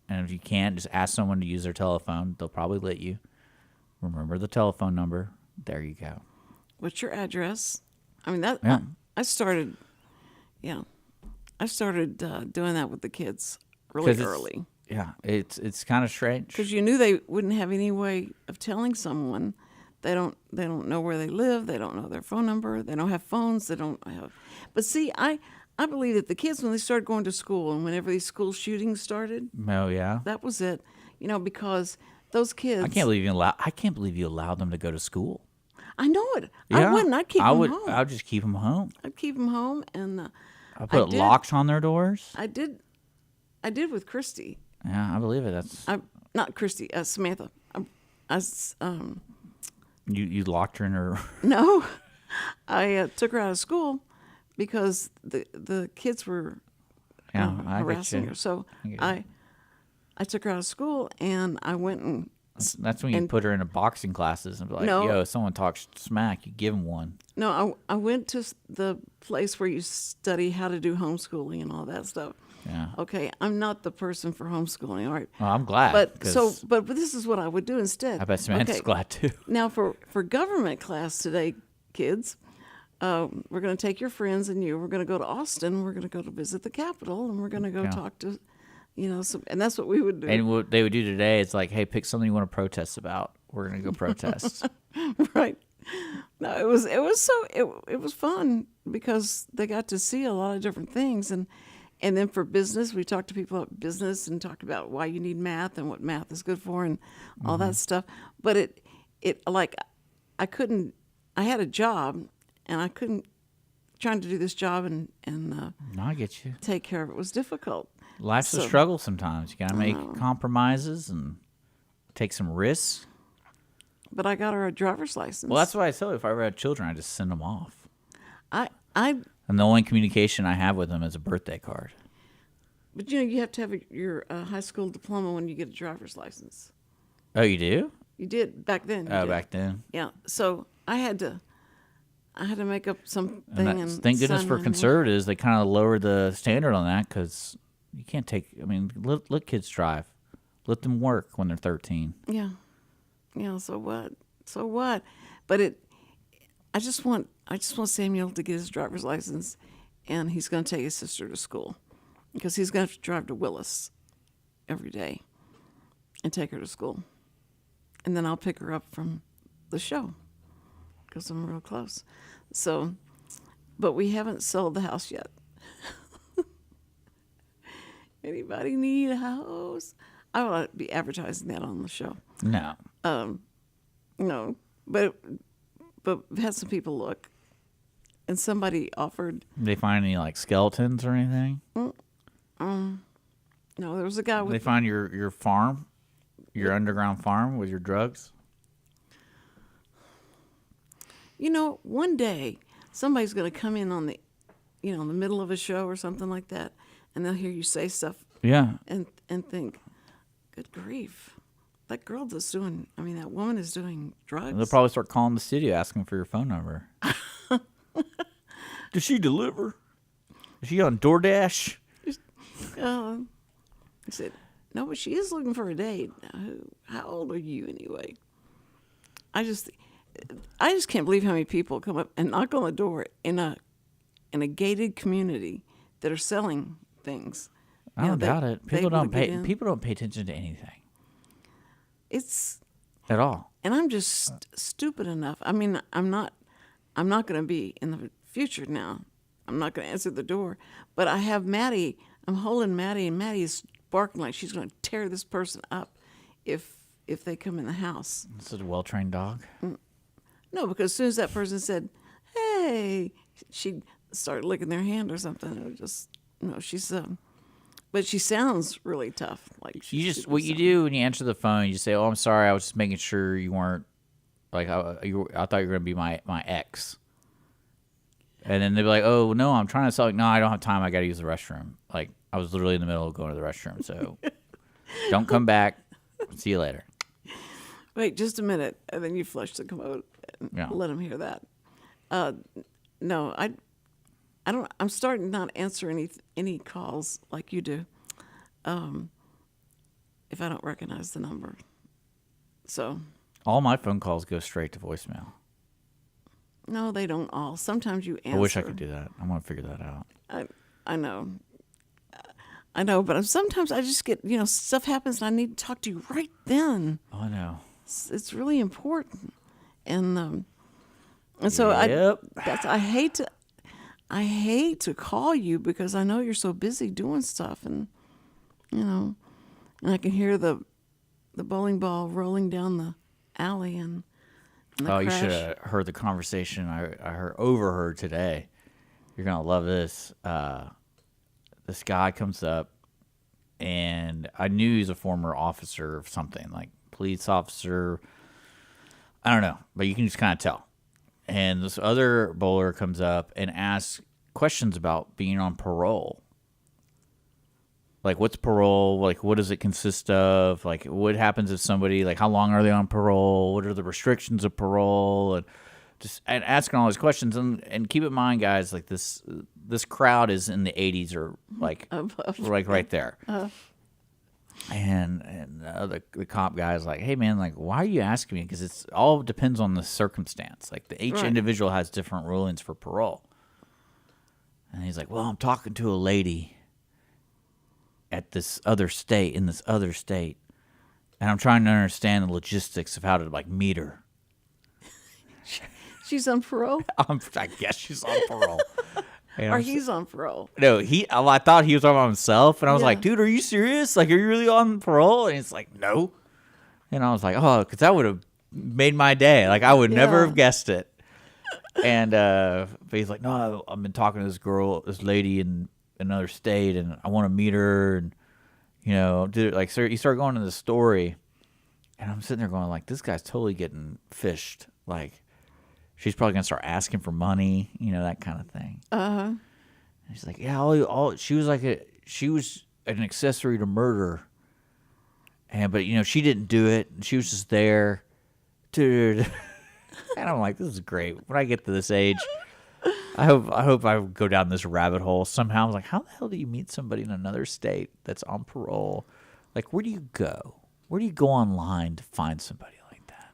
Speaker 2: And if you can't, just ask someone to use their telephone. They'll probably let you. Remember the telephone number. There you go.
Speaker 3: What's your address? I mean, that
Speaker 2: Yeah.
Speaker 3: I started doing that with the kids really early.
Speaker 2: Yeah, it's kind of strange.
Speaker 3: Because you knew they wouldn't have any way of telling someone. They don't know where they live. They don't know their phone number. They don't have phones. They don't have. But see, I believe that the kids, when they started going to school and whenever these school shootings started,
Speaker 2: Oh yeah,
Speaker 3: that was it. Because those kids.
Speaker 2: I can't believe you allowed them to go to school.
Speaker 3: I know it.
Speaker 2: Yeah,
Speaker 3: I wouldn't. I'd keep them home.
Speaker 2: I would just keep them home.
Speaker 3: I'd keep them home, and
Speaker 2: I put locks on their doors.
Speaker 3: I did with Christy.
Speaker 2: Yeah, I believe it.
Speaker 3: Not Christy. Samantha.
Speaker 2: You locked her in her.
Speaker 3: No, I took her out of school because the kids were harassing her. So I took her out of school and I went and.
Speaker 2: That's when you put her into boxing classes and be like, yo, if someone talks smack, you give them one.
Speaker 3: No, I went to the place where you study how to do homeschooling and all that stuff.
Speaker 2: Yeah.
Speaker 3: Okay, I'm not the person for homeschooling, all right?
Speaker 2: Well, I'm glad.
Speaker 3: But this is what I would do instead.
Speaker 2: I bet Samantha's glad too.
Speaker 3: Now for government class today, kids, we're going to take your friends and you. We're going to go to Austin. We're going to go to visit the Capitol, and we're going to go talk to, and that's what we would do.
Speaker 2: And what they would do today is like, hey, pick something you want to protest about. We're going to go protest.
Speaker 3: Right. No, it was fun because they got to see a lot of different things, and then for business, we talked to people about business and talked about why you need math and what math is good for and all that stuff. But I had a job and I couldn't trying to do this job and
Speaker 2: No, I get you.
Speaker 3: take care of it was difficult.
Speaker 2: Life's a struggle sometimes. You got to make compromises and take some risks.
Speaker 3: But I got her a driver's license.
Speaker 2: Well, that's why I tell you, if I ever had children, I just send them off.
Speaker 3: And
Speaker 2: the only communication I have with them is a birthday card.
Speaker 3: But you have to have your high school diploma when you get a driver's license.
Speaker 2: Oh, you do?
Speaker 3: You did back then.
Speaker 2: Back then.
Speaker 3: Yeah. So I had to make up something. And
Speaker 2: thank goodness for conservatives, they kind of lowered the standard on that because you can't take. I mean, let kids drive, let them work when they're 13.
Speaker 3: Yeah. Yeah. So what? So what? But I just want Samuel to get his driver's license, and he's going to take his sister to school because he's going to have to drive to Willis every day and take her to school. And then I'll pick her up from the show because I'm real close. So, but we haven't sold the house yet. Anybody need a house? I will be advertising that on the show.
Speaker 2: No.
Speaker 3: No, but we've had some people look, and somebody offered.
Speaker 2: Did they find any like skeletons or anything?
Speaker 3: No, there was a guy with.
Speaker 2: Did they find your farm, your underground farm with your drugs?
Speaker 3: One day somebody's going to come in on the, in the middle of a show or something like that, and they'll hear you say stuff.
Speaker 2: Yeah.
Speaker 3: And think, good grief. That that woman is doing drugs.
Speaker 2: They'll probably start calling the studio asking for your phone number. Does she deliver? Is she on DoorDash?
Speaker 3: I said, no, but she is looking for a date. How old are you anyway? I just can't believe how many people come up and knock on the door in a gated community that are selling things.
Speaker 2: I don't doubt it. People don't pay attention to anything.
Speaker 3: It's
Speaker 2: at all.
Speaker 3: And I'm just stupid enough. I mean, I'm not going to be in the future now. I'm not going to answer the door. But I have Maddie. I'm holding Maddie, and Maddie is barking like she's going to tear this person up if they come in the house.
Speaker 2: This is a well-trained dog?
Speaker 3: No, because as soon as that person said, hey, she'd start licking their hand or something. It was just, she's... But she sounds really tough. Like
Speaker 2: what you do when you answer the phone, you just say, "Oh, I'm sorry, I was just making sure you weren't like I thought you were going to be my ex." And then they'll be like, "Oh no, I'm trying to sell." No, I don't have time. I got to use the restroom. Like I was literally in the middle of going to the restroom, so don't come back. See you later.
Speaker 3: Wait just a minute, and then you flush the commode and let them hear that. No, I'm starting not answer any calls like you do, if I don't recognize the number. So.
Speaker 2: All my phone calls go straight to voicemail.
Speaker 3: No, they don't all. Sometimes you answer.
Speaker 2: I wish I could do that. I want to figure that out.
Speaker 3: I know. I know, but sometimes I just get, stuff happens and I need to talk to you right then.
Speaker 2: Oh, I know.
Speaker 3: It's really important. And so
Speaker 2: yep.
Speaker 3: I hate to call you because I know you're so busy doing stuff and and I can hear the bowling ball rolling down the alley and the crash.
Speaker 2: You should have heard the conversation I overheard today. You're going to love this. This guy comes up, and I knew he's a former officer of something, like police officer. I don't know, but you can just kind of tell. And this other bowler comes up and asks questions about being on parole. Like, what's parole? Like, what does it consist of? Like, what happens if somebody, like, how long are they on parole? What are the restrictions of parole? And asking all these questions. And keep in mind, guys, like, this crowd is in the 80s or, like, like right there. And the cop guy's like, hey, man, like, why are you asking me? Because it's all depends on the circumstance. Like, each individual has different rulings for parole. And he's like, well, I'm talking to a lady at this other state, and I'm trying to understand the logistics of how to, like, meet her.
Speaker 3: She's on parole?
Speaker 2: I guess she's on parole.
Speaker 3: Or he's on parole.
Speaker 2: No, I thought he was talking about himself, and I was like, dude, are you serious? Like, are you really on parole? And he's like, no. And I was like, oh, because that would have made my day. Like, I would never have guessed it. And but he's like, no, I've been talking to this lady in another state, and I want to meet her, and dude, like, sir, you start going into the story, and I'm sitting there going, like, this guy's totally getting fished. Like, she's probably gonna start asking for money, that kind of thing. And she's like, yeah, she was an accessory to murder, but she didn't do it, and she was just there, dude. And I'm like, this is great. When I get to this age, I hope I go down this rabbit hole somehow. I was like, how the hell do you meet somebody in another state that's on parole? Like, where do you go? Where do you go online to find somebody like that?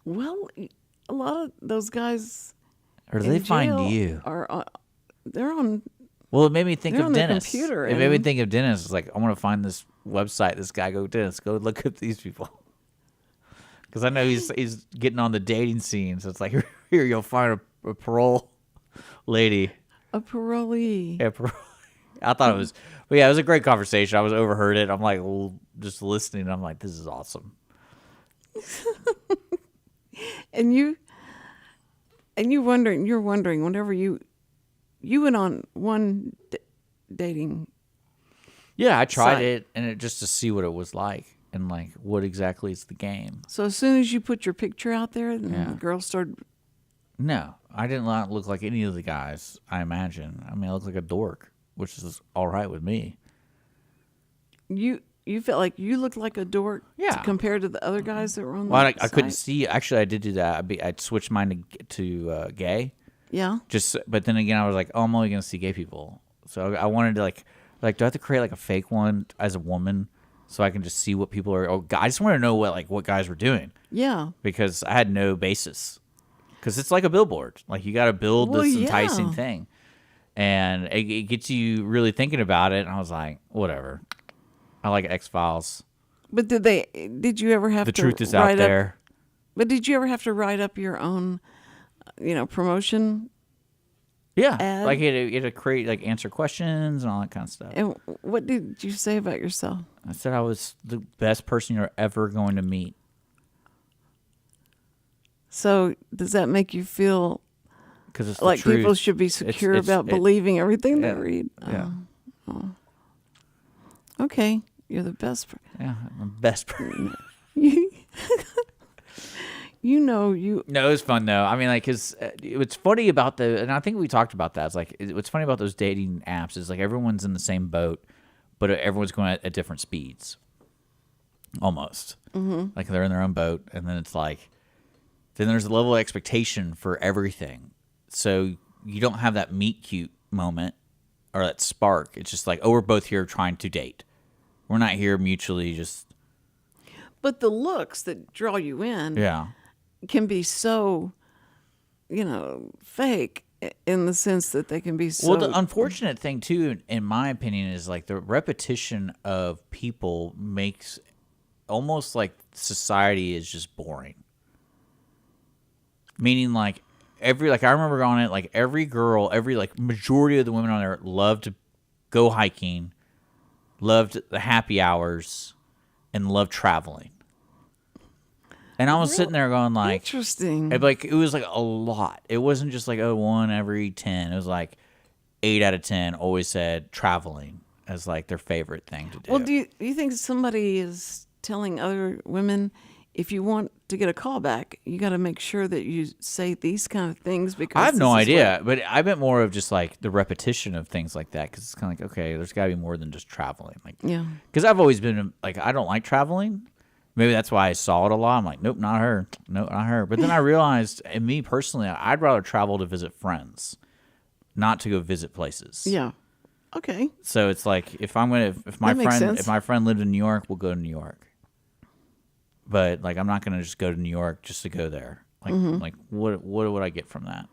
Speaker 3: Well, a lot of those guys,
Speaker 2: or do they find you?
Speaker 3: They're on.
Speaker 2: Well, it made me think of Dennis.
Speaker 3: It
Speaker 2: made me think of Dennis. It's like, I want to find this website. This guy, Dennis, go look at these people. Because I know he's getting on the dating scene. So it's like, here you'll find a parole lady.
Speaker 3: A parolee.
Speaker 2: Yeah, I thought it was, but yeah, it was a great conversation. I was overheard it. I'm like, just listening. I'm like, this is awesome.
Speaker 3: And you're wondering whenever you went on one dating.
Speaker 2: Yeah, I tried
Speaker 3: site.
Speaker 2: it, and just to see what it was like, and like what exactly is the game.
Speaker 3: So as soon as you put your picture out there, the girls started.
Speaker 2: No, I did not look like any of the guys. I imagine. I mean, I looked like a dork, which is all right with me.
Speaker 3: You felt like you looked like a dork, compared to the other guys that were on.
Speaker 2: Well, I couldn't see. Actually, I did do that. I'd switched mine to gay.
Speaker 3: Yeah.
Speaker 2: But then again, I was like, oh, I'm only gonna see gay people. So I wanted to like, do I have to create like a fake one as a woman so I can just see what people are? Oh, I just wanted to know what guys were doing.
Speaker 3: Yeah.
Speaker 2: Because I had no basis. Because it's like a billboard. Like, you got to build this enticing thing, and it gets you really thinking about it. And I was like, whatever. I like X-Files.
Speaker 3: But did you ever have
Speaker 2: the
Speaker 3: to
Speaker 2: truth is out there?
Speaker 3: But did you ever have to write up your own, promotion?
Speaker 2: Yeah,
Speaker 3: ad?
Speaker 2: Like you had to create, like, answer questions and all that kind of stuff.
Speaker 3: And what did you say about yourself?
Speaker 2: I said I was the best person you're ever going to meet.
Speaker 3: So does that make you feel
Speaker 2: it's
Speaker 3: like
Speaker 2: the truth.
Speaker 3: People should be secure about believing everything they read?
Speaker 2: Yeah.
Speaker 3: Oh. Okay, you're the best.
Speaker 2: Yeah, I'm the best person.
Speaker 3: No,
Speaker 2: it was fun though. I mean, like, cause what's funny about and I think we talked about that. It's like, what's funny about those dating apps is like everyone's in the same boat, but everyone's going at different speeds. Almost. Mm-hmm. Like, they're in their own boat, and then it's like, then there's a level of expectation for everything. So you don't have that meet cute moment or that spark. It's just like, oh, we're both here trying to date. We're not here mutually just.
Speaker 3: But the looks that draw you in can be so, fake in the sense that they can be so.
Speaker 2: Well, the unfortunate thing, too, in my opinion, is like the repetition of people makes almost like society is just boring. Meaning like I remember on it, like every girl, majority of the women on there loved to go hiking, loved the happy hours, and loved traveling. And I was sitting there going like,
Speaker 3: interesting.
Speaker 2: It was like a lot. It wasn't just like, 1 every 10. It was like 8 out of 10 always said traveling as like their favorite thing to do.
Speaker 3: Well, do you think somebody is telling other women, if you want to get a call back, you got to make sure that you say these kind of things? Because
Speaker 2: I have no idea, but I meant more of just like the repetition of things like that, because it's kind of like, okay, there's got to be more than just traveling. Like,
Speaker 3: yeah,
Speaker 2: because I've always been like, I don't like traveling. Maybe that's why I saw it a lot. I'm like, nope, not her. Nope, not her. But then I realized, and me personally, I'd rather travel to visit friends, not to go visit places.
Speaker 3: Yeah. Okay.
Speaker 2: So it's like if my friend lived in New York, we'll go to New York. But like I'm not gonna just go to New York just to go there. Like what would I get from that?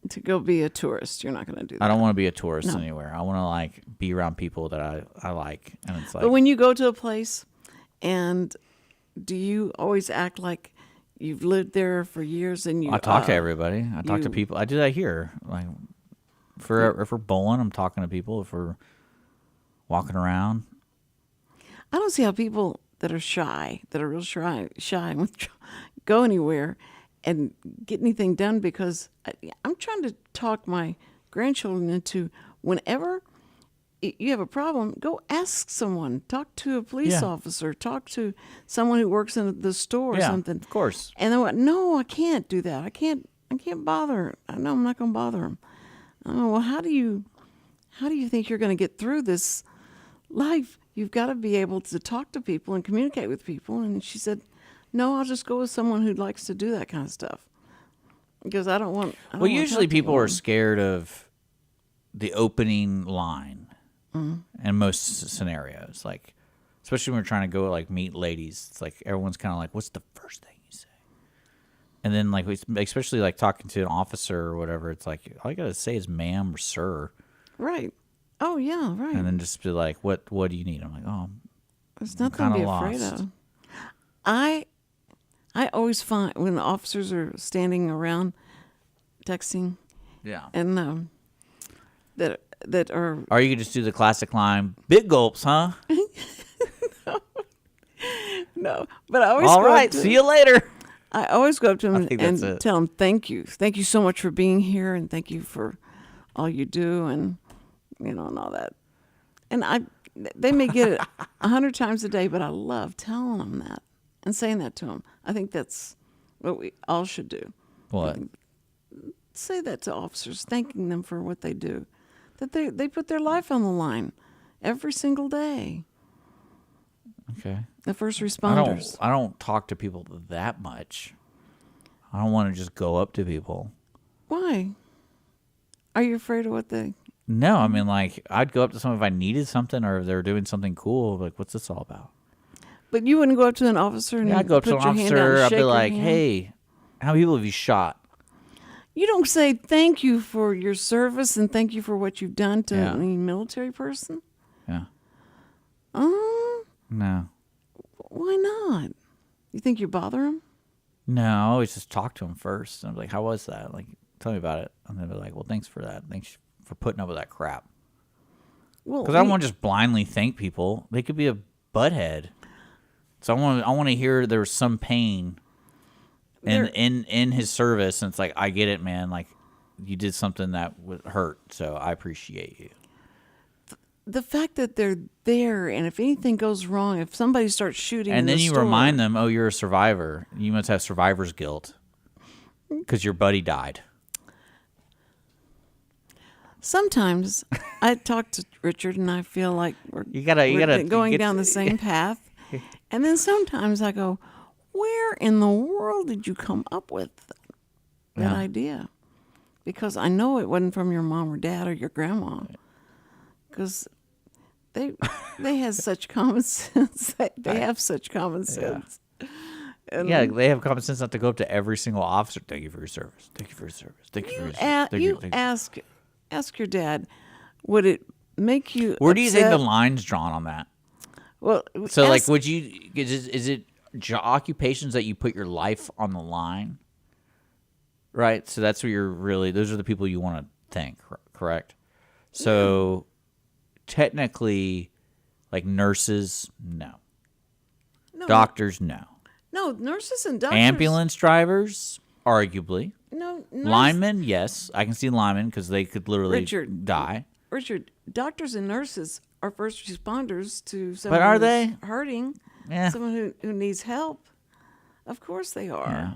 Speaker 3: To go be a tourist, you're not gonna do that.
Speaker 2: I don't want to be a tourist anywhere. I want to like be around people that I like, and it's like.
Speaker 3: But when you go to a place, and do you always act like you've lived there for years and you?
Speaker 2: I talk to everybody. I talk to people. I do that here. Like, if we're bowling, I'm talking to people. If we're walking around,
Speaker 3: I don't see how people that are real shy, go anywhere and get anything done, because I'm trying to talk my grandchildren into whenever you have a problem, go ask someone, talk to a police officer, talk to someone who works in the store or something.
Speaker 2: Of course.
Speaker 3: And they went, no, I can't do that. I can't bother. I know I'm not going to bother them. Oh, well, how do you think you're going to get through this life? You've got to be able to talk to people and communicate with people. And she said, no, I'll just go with someone who likes to do that kind of stuff. Because I don't want.
Speaker 2: Usually people are scared of the opening line. In most scenarios, like especially when we're trying to go like meet ladies, it's like everyone's kind of like, what's the first thing you say? And then like especially like talking to an officer or whatever, it's like all you gotta say is ma'am or sir.
Speaker 3: Right. Oh yeah, right.
Speaker 2: And then just be like, what do you need? I'm like,
Speaker 3: there's nothing to be afraid of. I always find when the officers are standing around texting, and that are.
Speaker 2: Or you could just do the classic line, big gulps, huh?
Speaker 3: No, but I always.
Speaker 2: All right, see you later.
Speaker 3: I always go up to them and tell them thank you so much for being here, and thank you for all you do, and and all that. And they may get it 100 times a day, but I love telling them that and saying that to them. I think that's what we all should do.
Speaker 2: What?
Speaker 3: Say that to officers, thanking them for what they do. That they put their life on the line every single day.
Speaker 2: Okay.
Speaker 3: The first responders.
Speaker 2: I don't talk to people that much. I don't want to just go up to people.
Speaker 3: Why? Are you afraid of what they...
Speaker 2: No, I mean, like, I'd go up to someone if I needed something or if they were doing something cool. Like, what's this all about?
Speaker 3: But you wouldn't go up to an officer and
Speaker 2: I'd go up to an officer. I'd be like,
Speaker 3: hand.
Speaker 2: hey, how many people have you shot?
Speaker 3: You don't say thank you for your service and thank you for what you've done to any military person?
Speaker 2: Yeah.
Speaker 3: No. Why not? You think you bother them?
Speaker 2: No, I always just talk to them first. And I'm like, how was that? Like, tell me about it. And they'll be like, well, thanks for that. Thanks for putting up with that crap. Well, because I don't want to just blindly thank people. They could be a butthead. So I want to hear there's some pain in his service, and it's like, I get it, man. Like, you did something that would hurt, so I appreciate you.
Speaker 3: The fact that they're there, and if anything goes wrong, if somebody starts shooting,
Speaker 2: and then you
Speaker 3: store,
Speaker 2: remind them, oh, you're a survivor. You must have survivor's guilt because your buddy died.
Speaker 3: Sometimes I talk to Richard, and I feel like we're going down the same path. And then sometimes I go, where in the world did you come up with that idea? because I know it wasn't from your mom or dad or your grandma, because they had such common sense. They have such common sense. And
Speaker 2: yeah, they have common sense not to go up to every single officer. Thank you for your service. Thank you for your service. Thank you for your service. Thank you.
Speaker 3: Ask your dad, would it make you
Speaker 2: Where do you think the
Speaker 3: upset?
Speaker 2: line's drawn on that?
Speaker 3: Well,
Speaker 2: So, like,
Speaker 3: ask-
Speaker 2: would you? Is it occupations that you put your life on the line? Right. So that's where you're really. Those are the people you want to thank. Correct. So, technically, like nurses, no. Doctors, no.
Speaker 3: No, nurses and doctors.
Speaker 2: Ambulance drivers, arguably.
Speaker 3: No,
Speaker 2: Linemen, yes, I can see linemen because they could literally die.
Speaker 3: Richard, doctors and nurses are first responders to someone
Speaker 2: But are
Speaker 3: who's
Speaker 2: they?
Speaker 3: hurting?
Speaker 2: Yeah.
Speaker 3: Someone who needs help. Of course they are.
Speaker 2: Yeah.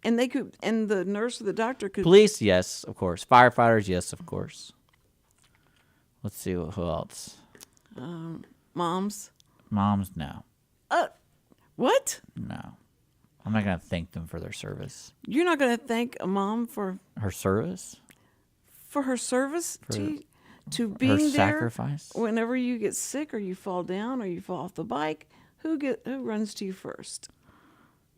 Speaker 3: And they could, and the nurse or the doctor could.
Speaker 2: Police, yes, of course. Firefighters, yes, of course. Let's see who else.
Speaker 3: Moms.
Speaker 2: Moms, no,
Speaker 3: What?
Speaker 2: no. I'm not gonna thank them for their service.
Speaker 3: You're not going to thank a mom for
Speaker 2: Her service,
Speaker 3: her service to being
Speaker 2: her
Speaker 3: there
Speaker 2: sacrifice.
Speaker 3: whenever you get sick or you fall down or you fall off the bike. Who runs to you first?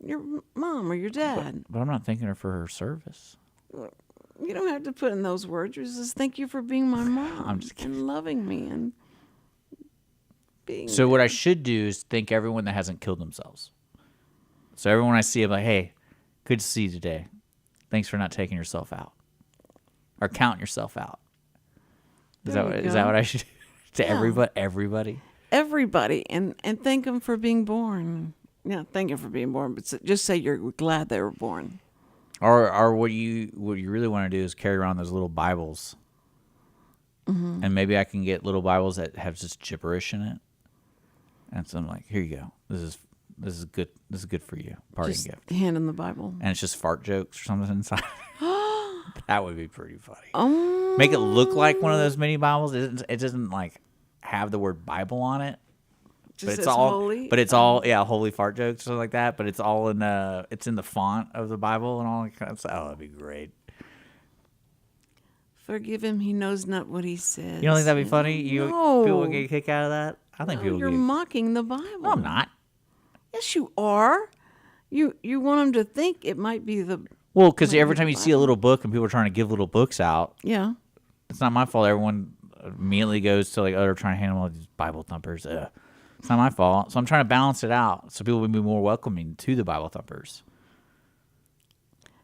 Speaker 3: Your mom or your dad.
Speaker 2: But I'm not thanking her for her service.
Speaker 3: You don't have to put in those words. You just thank you for being my mom
Speaker 2: I'm just
Speaker 3: and loving me and being.
Speaker 2: So what I should do is thank everyone that hasn't killed themselves. So everyone I see, I'm like, hey, good to see you today. Thanks for not taking yourself out or counting yourself out. Is
Speaker 3: There
Speaker 2: that
Speaker 3: you
Speaker 2: what
Speaker 3: go.
Speaker 2: I should do to
Speaker 3: Yeah.
Speaker 2: everybody?
Speaker 3: Everybody and thank them for being born. Yeah, thank you for being born, but just say you're glad they were born.
Speaker 2: Or what you really want to do is carry around those little Bibles, and maybe I can get little Bibles that have just gibberish in it, and so I'm like, here you go. This is good. This is good for you. Parting
Speaker 3: Just
Speaker 2: gift.
Speaker 3: hand them the Bible.
Speaker 2: And it's just fart jokes or something inside. That would be pretty funny.
Speaker 3: Oh,
Speaker 2: Make it look like one of those mini Bibles. It doesn't like have the word Bible on it.
Speaker 3: just
Speaker 2: But it's
Speaker 3: says
Speaker 2: all,
Speaker 3: holy.
Speaker 2: but it's all, holy fart jokes or something like that. But it's all in it's in the font of the Bible and all that kind of stuff. Oh, that'd be great.
Speaker 3: Forgive him; he knows not what he says.
Speaker 2: You don't think that'd be funny?
Speaker 3: No.
Speaker 2: People would get a kick out of that. I think people
Speaker 3: You're
Speaker 2: would.
Speaker 3: mocking the Bible.
Speaker 2: No, I'm not.
Speaker 3: Yes, you are. You want them to think it might be the.
Speaker 2: Well, because
Speaker 3: Might
Speaker 2: every
Speaker 3: be
Speaker 2: time
Speaker 3: the
Speaker 2: you see a
Speaker 3: Bible.
Speaker 2: little book and people are trying to give little books out,
Speaker 3: Yeah.
Speaker 2: it's not my fault. Everyone immediately goes to like, oh, they're trying to hand them all these Bible thumpers. Ugh. It's not my fault. So I'm trying to balance it out so people will be more welcoming to the Bible thumpers.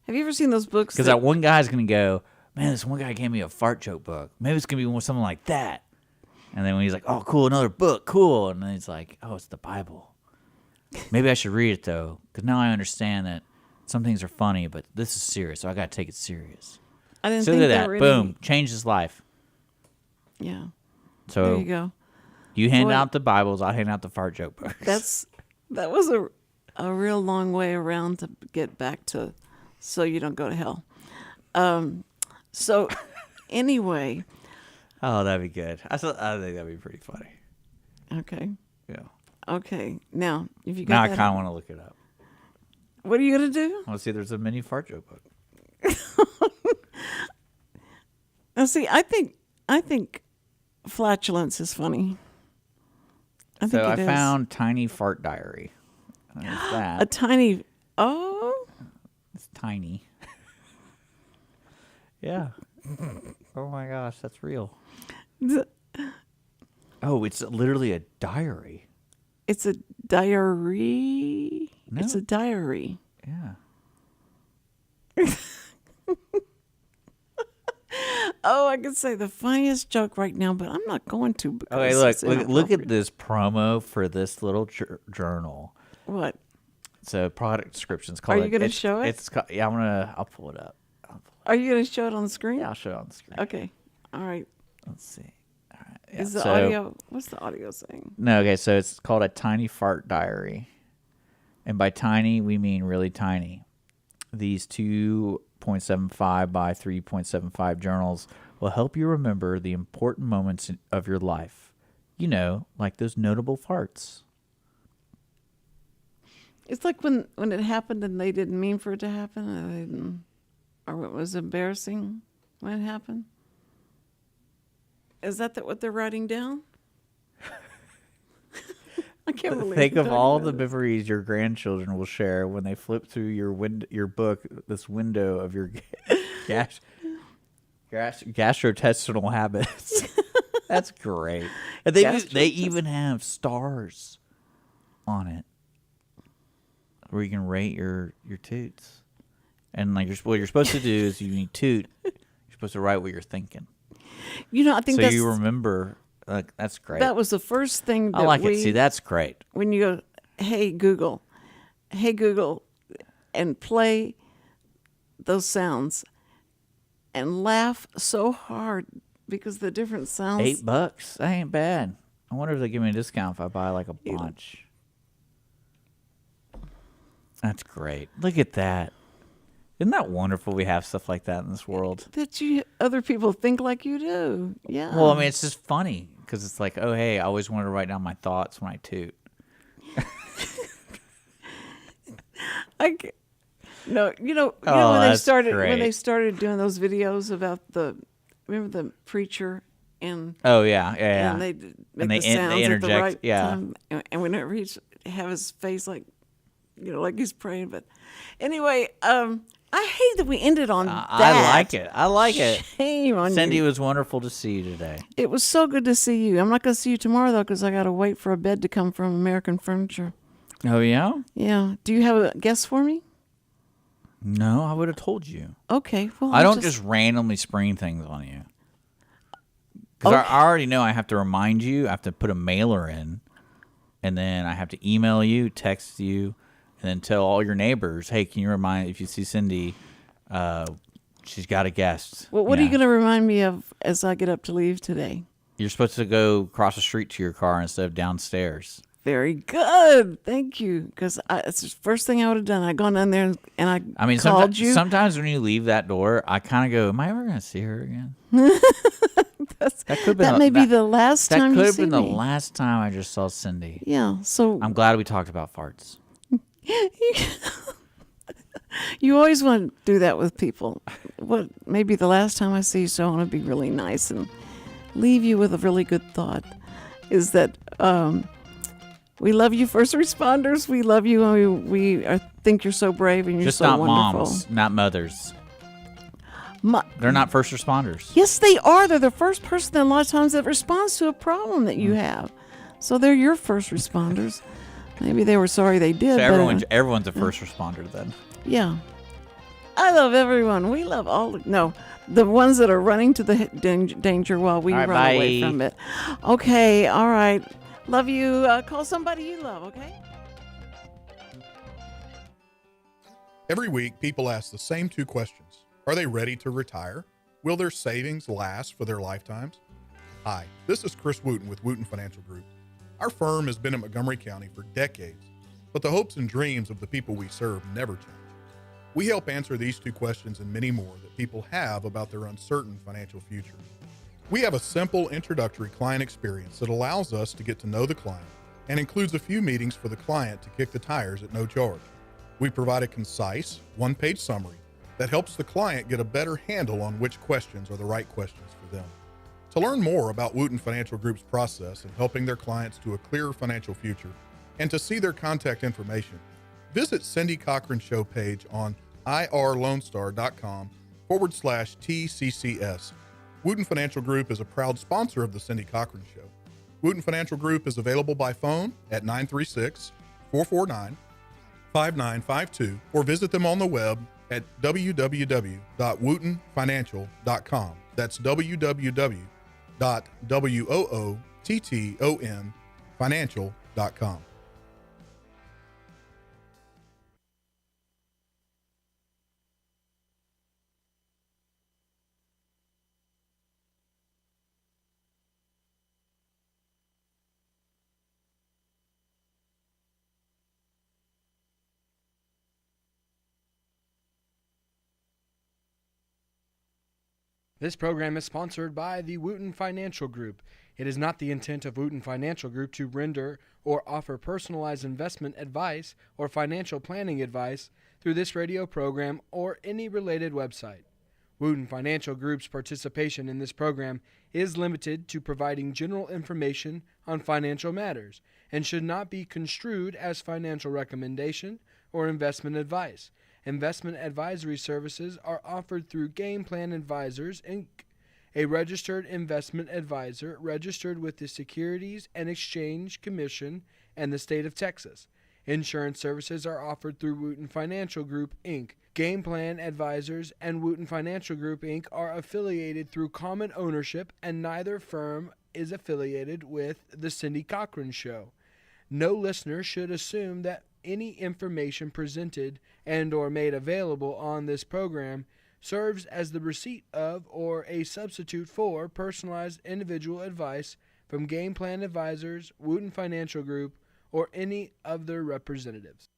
Speaker 3: Have you ever seen those books?
Speaker 2: Because that one guy's going to go, man, this one guy gave me a fart joke book. Maybe it's going to be something like that. And then when he's like, oh, cool, another book, cool. And then he's like, oh, it's the Bible. Maybe I should read it, though, because now I understand that some things are funny, but this is serious, so I got to take it serious.
Speaker 3: I didn't
Speaker 2: So
Speaker 3: think
Speaker 2: look at
Speaker 3: there
Speaker 2: that.
Speaker 3: were
Speaker 2: Boom.
Speaker 3: any-
Speaker 2: Changed his life.
Speaker 3: Yeah.
Speaker 2: So
Speaker 3: There you go.
Speaker 2: you hand
Speaker 3: Boy.
Speaker 2: out the Bibles, I'll hand out the fart joke books.
Speaker 3: That was a real long way around to get back to, so you don't go to hell. So anyway,
Speaker 2: Oh, that'd be good. I think that'd be pretty funny.
Speaker 3: okay.
Speaker 2: Yeah.
Speaker 3: Okay. Now, if you
Speaker 2: Now
Speaker 3: got
Speaker 2: I
Speaker 3: that,
Speaker 2: kind of want to look it up.
Speaker 3: what are you gonna do?
Speaker 2: I want to see if there's a mini fart joke book.
Speaker 3: Now, see, I think flatulence is funny. I think
Speaker 2: So I
Speaker 3: it is.
Speaker 2: found Tiny Fart Diary. And there's
Speaker 3: a
Speaker 2: that.
Speaker 3: tiny. Oh,
Speaker 2: It's tiny. Yeah. Oh my gosh, that's real.
Speaker 3: th-
Speaker 2: Oh, it's literally a diary.
Speaker 3: it's a diary.
Speaker 2: No.
Speaker 3: It's a diary.
Speaker 2: Yeah.
Speaker 3: Oh, I could say the funniest joke right now, but I'm not going to. Because
Speaker 2: Okay, look,
Speaker 3: it's
Speaker 2: look at
Speaker 3: inappropriate.
Speaker 2: this promo for this little journal.
Speaker 3: What?
Speaker 2: It's a product description. It's called.
Speaker 3: Are you gonna show it?
Speaker 2: It's yeah. I'll pull it up.
Speaker 3: Are you going to show it on the screen?
Speaker 2: Yeah, I'll show it on the screen.
Speaker 3: Okay. All right.
Speaker 2: Let's see. All right. Yeah,
Speaker 3: Is the
Speaker 2: so-
Speaker 3: audio? What's the audio saying?
Speaker 2: No, okay, so it's called a Tiny Fart Diary. And by tiny, we mean really tiny. These 2.75 by 3.75 journals will help you remember the important moments of your life. You know, like those notable farts.
Speaker 3: It's like when it happened and they didn't mean for it to happen, or it was embarrassing. What happened? Is that what they're writing down? I can't believe.
Speaker 2: Think of all the memories your grandchildren will share when they flip through your book, this window of your gastrointestinal habits. That's great. And they even have stars on it where you can rate your toots. And like what you're supposed to do is you need toot. You're supposed to write what you're thinking.
Speaker 3: I think
Speaker 2: so you remember. That's great.
Speaker 3: That was the first thing that
Speaker 2: I like it. See, that's great.
Speaker 3: When you go, hey Google, and play those sounds and laugh so hard because the different sounds.
Speaker 2: $8. That ain't bad. I wonder if they give me a discount if I buy like a bunch. That's great. Look at that. Isn't that wonderful we have stuff like that in this world?
Speaker 3: That other people think like you do. Yeah.
Speaker 2: Well, I mean, it's just funny because it's like, oh, hey, I always wanted to write down my thoughts when I toot.
Speaker 3: When they started doing those videos about remember the preacher and and they make the sounds they interject, at the right time, and whenever he'd have his face like he's praying, but anyway, I hate that we ended on that.
Speaker 2: I like it.
Speaker 3: Shame on
Speaker 2: Cindy,
Speaker 3: you.
Speaker 2: it was wonderful to see you today.
Speaker 3: It was so good to see you. I'm not going to see you tomorrow, though, because I got to wait for a bed to come from American Furniture.
Speaker 2: Oh, yeah?
Speaker 3: Yeah. Do you have a guess for me?
Speaker 2: No, I would have told you.
Speaker 3: Okay. Well,
Speaker 2: I don't just randomly spring things on you. Because I already know I have to remind you. I have to put a mailer in. And then I have to email you, text you. And then tell all your neighbors, hey, can you remind, if you see Cindy, she's got a guest.
Speaker 3: Well, what are you going to remind me of as I get up to leave today?
Speaker 2: You're supposed to go across the street to your car instead of downstairs.
Speaker 3: Very good. Thank you. Because it's the first thing I would have done. I'd gone down there and I called you.
Speaker 2: Sometimes when you leave that door, I kind of go, am I ever going to see her again? That may be the last time you see me. That could have been the last time I just saw Cindy.
Speaker 3: Yeah. So
Speaker 2: I'm glad we talked about farts.
Speaker 3: You always want to do that with people. Maybe the last time I see you, so I want to be really nice and leave you with a really good thought, is that we love you, first responders. We love you, and we think you're so brave and you're
Speaker 2: just
Speaker 3: so
Speaker 2: not
Speaker 3: wonderful.
Speaker 2: Moms, not mothers. They're not first responders.
Speaker 3: Yes, they are. They're the first person that a lot of times that responds to a problem that you have. So they're your first responders. Maybe they were sorry they did.
Speaker 2: So everyone's a first responder then.
Speaker 3: Yeah. I love everyone. We love the ones that are running to the danger while we run away from it. Okay. All right. Love you. Call somebody you love, okay?
Speaker 4: Every week, people ask the same two questions. Are they ready to retire? Will their savings last for their lifetimes? Hi, this is Chris Wootton with Wootton Financial Group. Our firm has been in Montgomery County for decades, but the hopes and dreams of the people we serve never change. We help answer these two questions and many more that people have about their uncertain financial future. We have a simple introductory client experience that allows us to get to know the client and includes a few meetings for the client to kick the tires at no charge. We provide a concise, one-page summary that helps the client get a better handle on which questions are the right questions for them. To learn more about Wootton Financial Group's process in helping their clients to a clearer financial future and to see their contact information, visit Cindy Cochran's show page on irlonestar.com/TCCS. Wootton Financial Group is a proud sponsor of the Cindy Cochran Show. Wootton Financial Group is available by phone at 936-449-5952 or visit them on the web at www.woottonfinancial.com. That's www.woottonfinancial.com.
Speaker 5: This program is sponsored by the Wootton Financial Group. It is not the intent of Wootton Financial Group to render or offer personalized investment advice or financial planning advice through this radio program or any related website. Wootton Financial Group's participation in this program is limited to providing general information on financial matters and should not be construed as financial recommendation or investment advice. Investment advisory services are offered through Game Plan Advisors, Inc., a registered investment advisor registered with the Securities and Exchange Commission and the state of Texas. Insurance services are offered through Wootton Financial Group, Inc. Game Plan Advisors and Wootton Financial Group, Inc. are affiliated through common ownership, and neither firm is affiliated with The Cindy Cochran Show. No listener should assume that any information presented and or made available on this program serves as the receipt of or a substitute for personalized individual advice from Game Plan Advisors, Wootton Financial Group, or any of their representatives.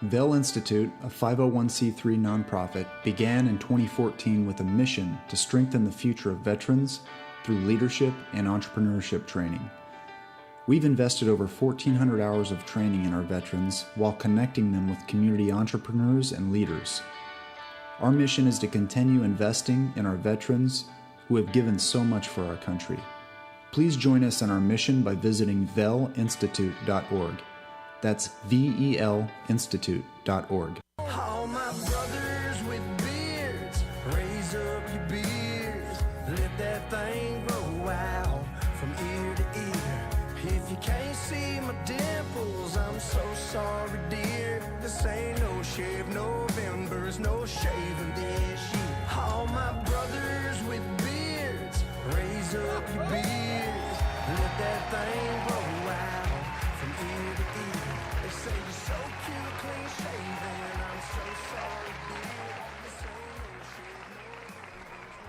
Speaker 6: THUR Institute, a 501c3 nonprofit, began in 2014 with a mission to strengthen the future of veterans through leadership and entrepreneurship training. We've invested over 1,400 hours of training in our veterans while connecting them with community entrepreneurs and leaders. Our mission is to continue investing in our veterans who have given so much for our country. Please join us in our mission by visiting velinstitute.org. That's velinstitute.org.
Speaker 7: All my brothers with beards, raise up your beards, let that thing grow out from ear to ear. If you can't see my dimples, I'm so sorry, dear. This ain't no shave November, it's no shaving this year. All my brothers with beards, raise up your beards, let that thing grow out from ear to ear. They say you're so cute, clean.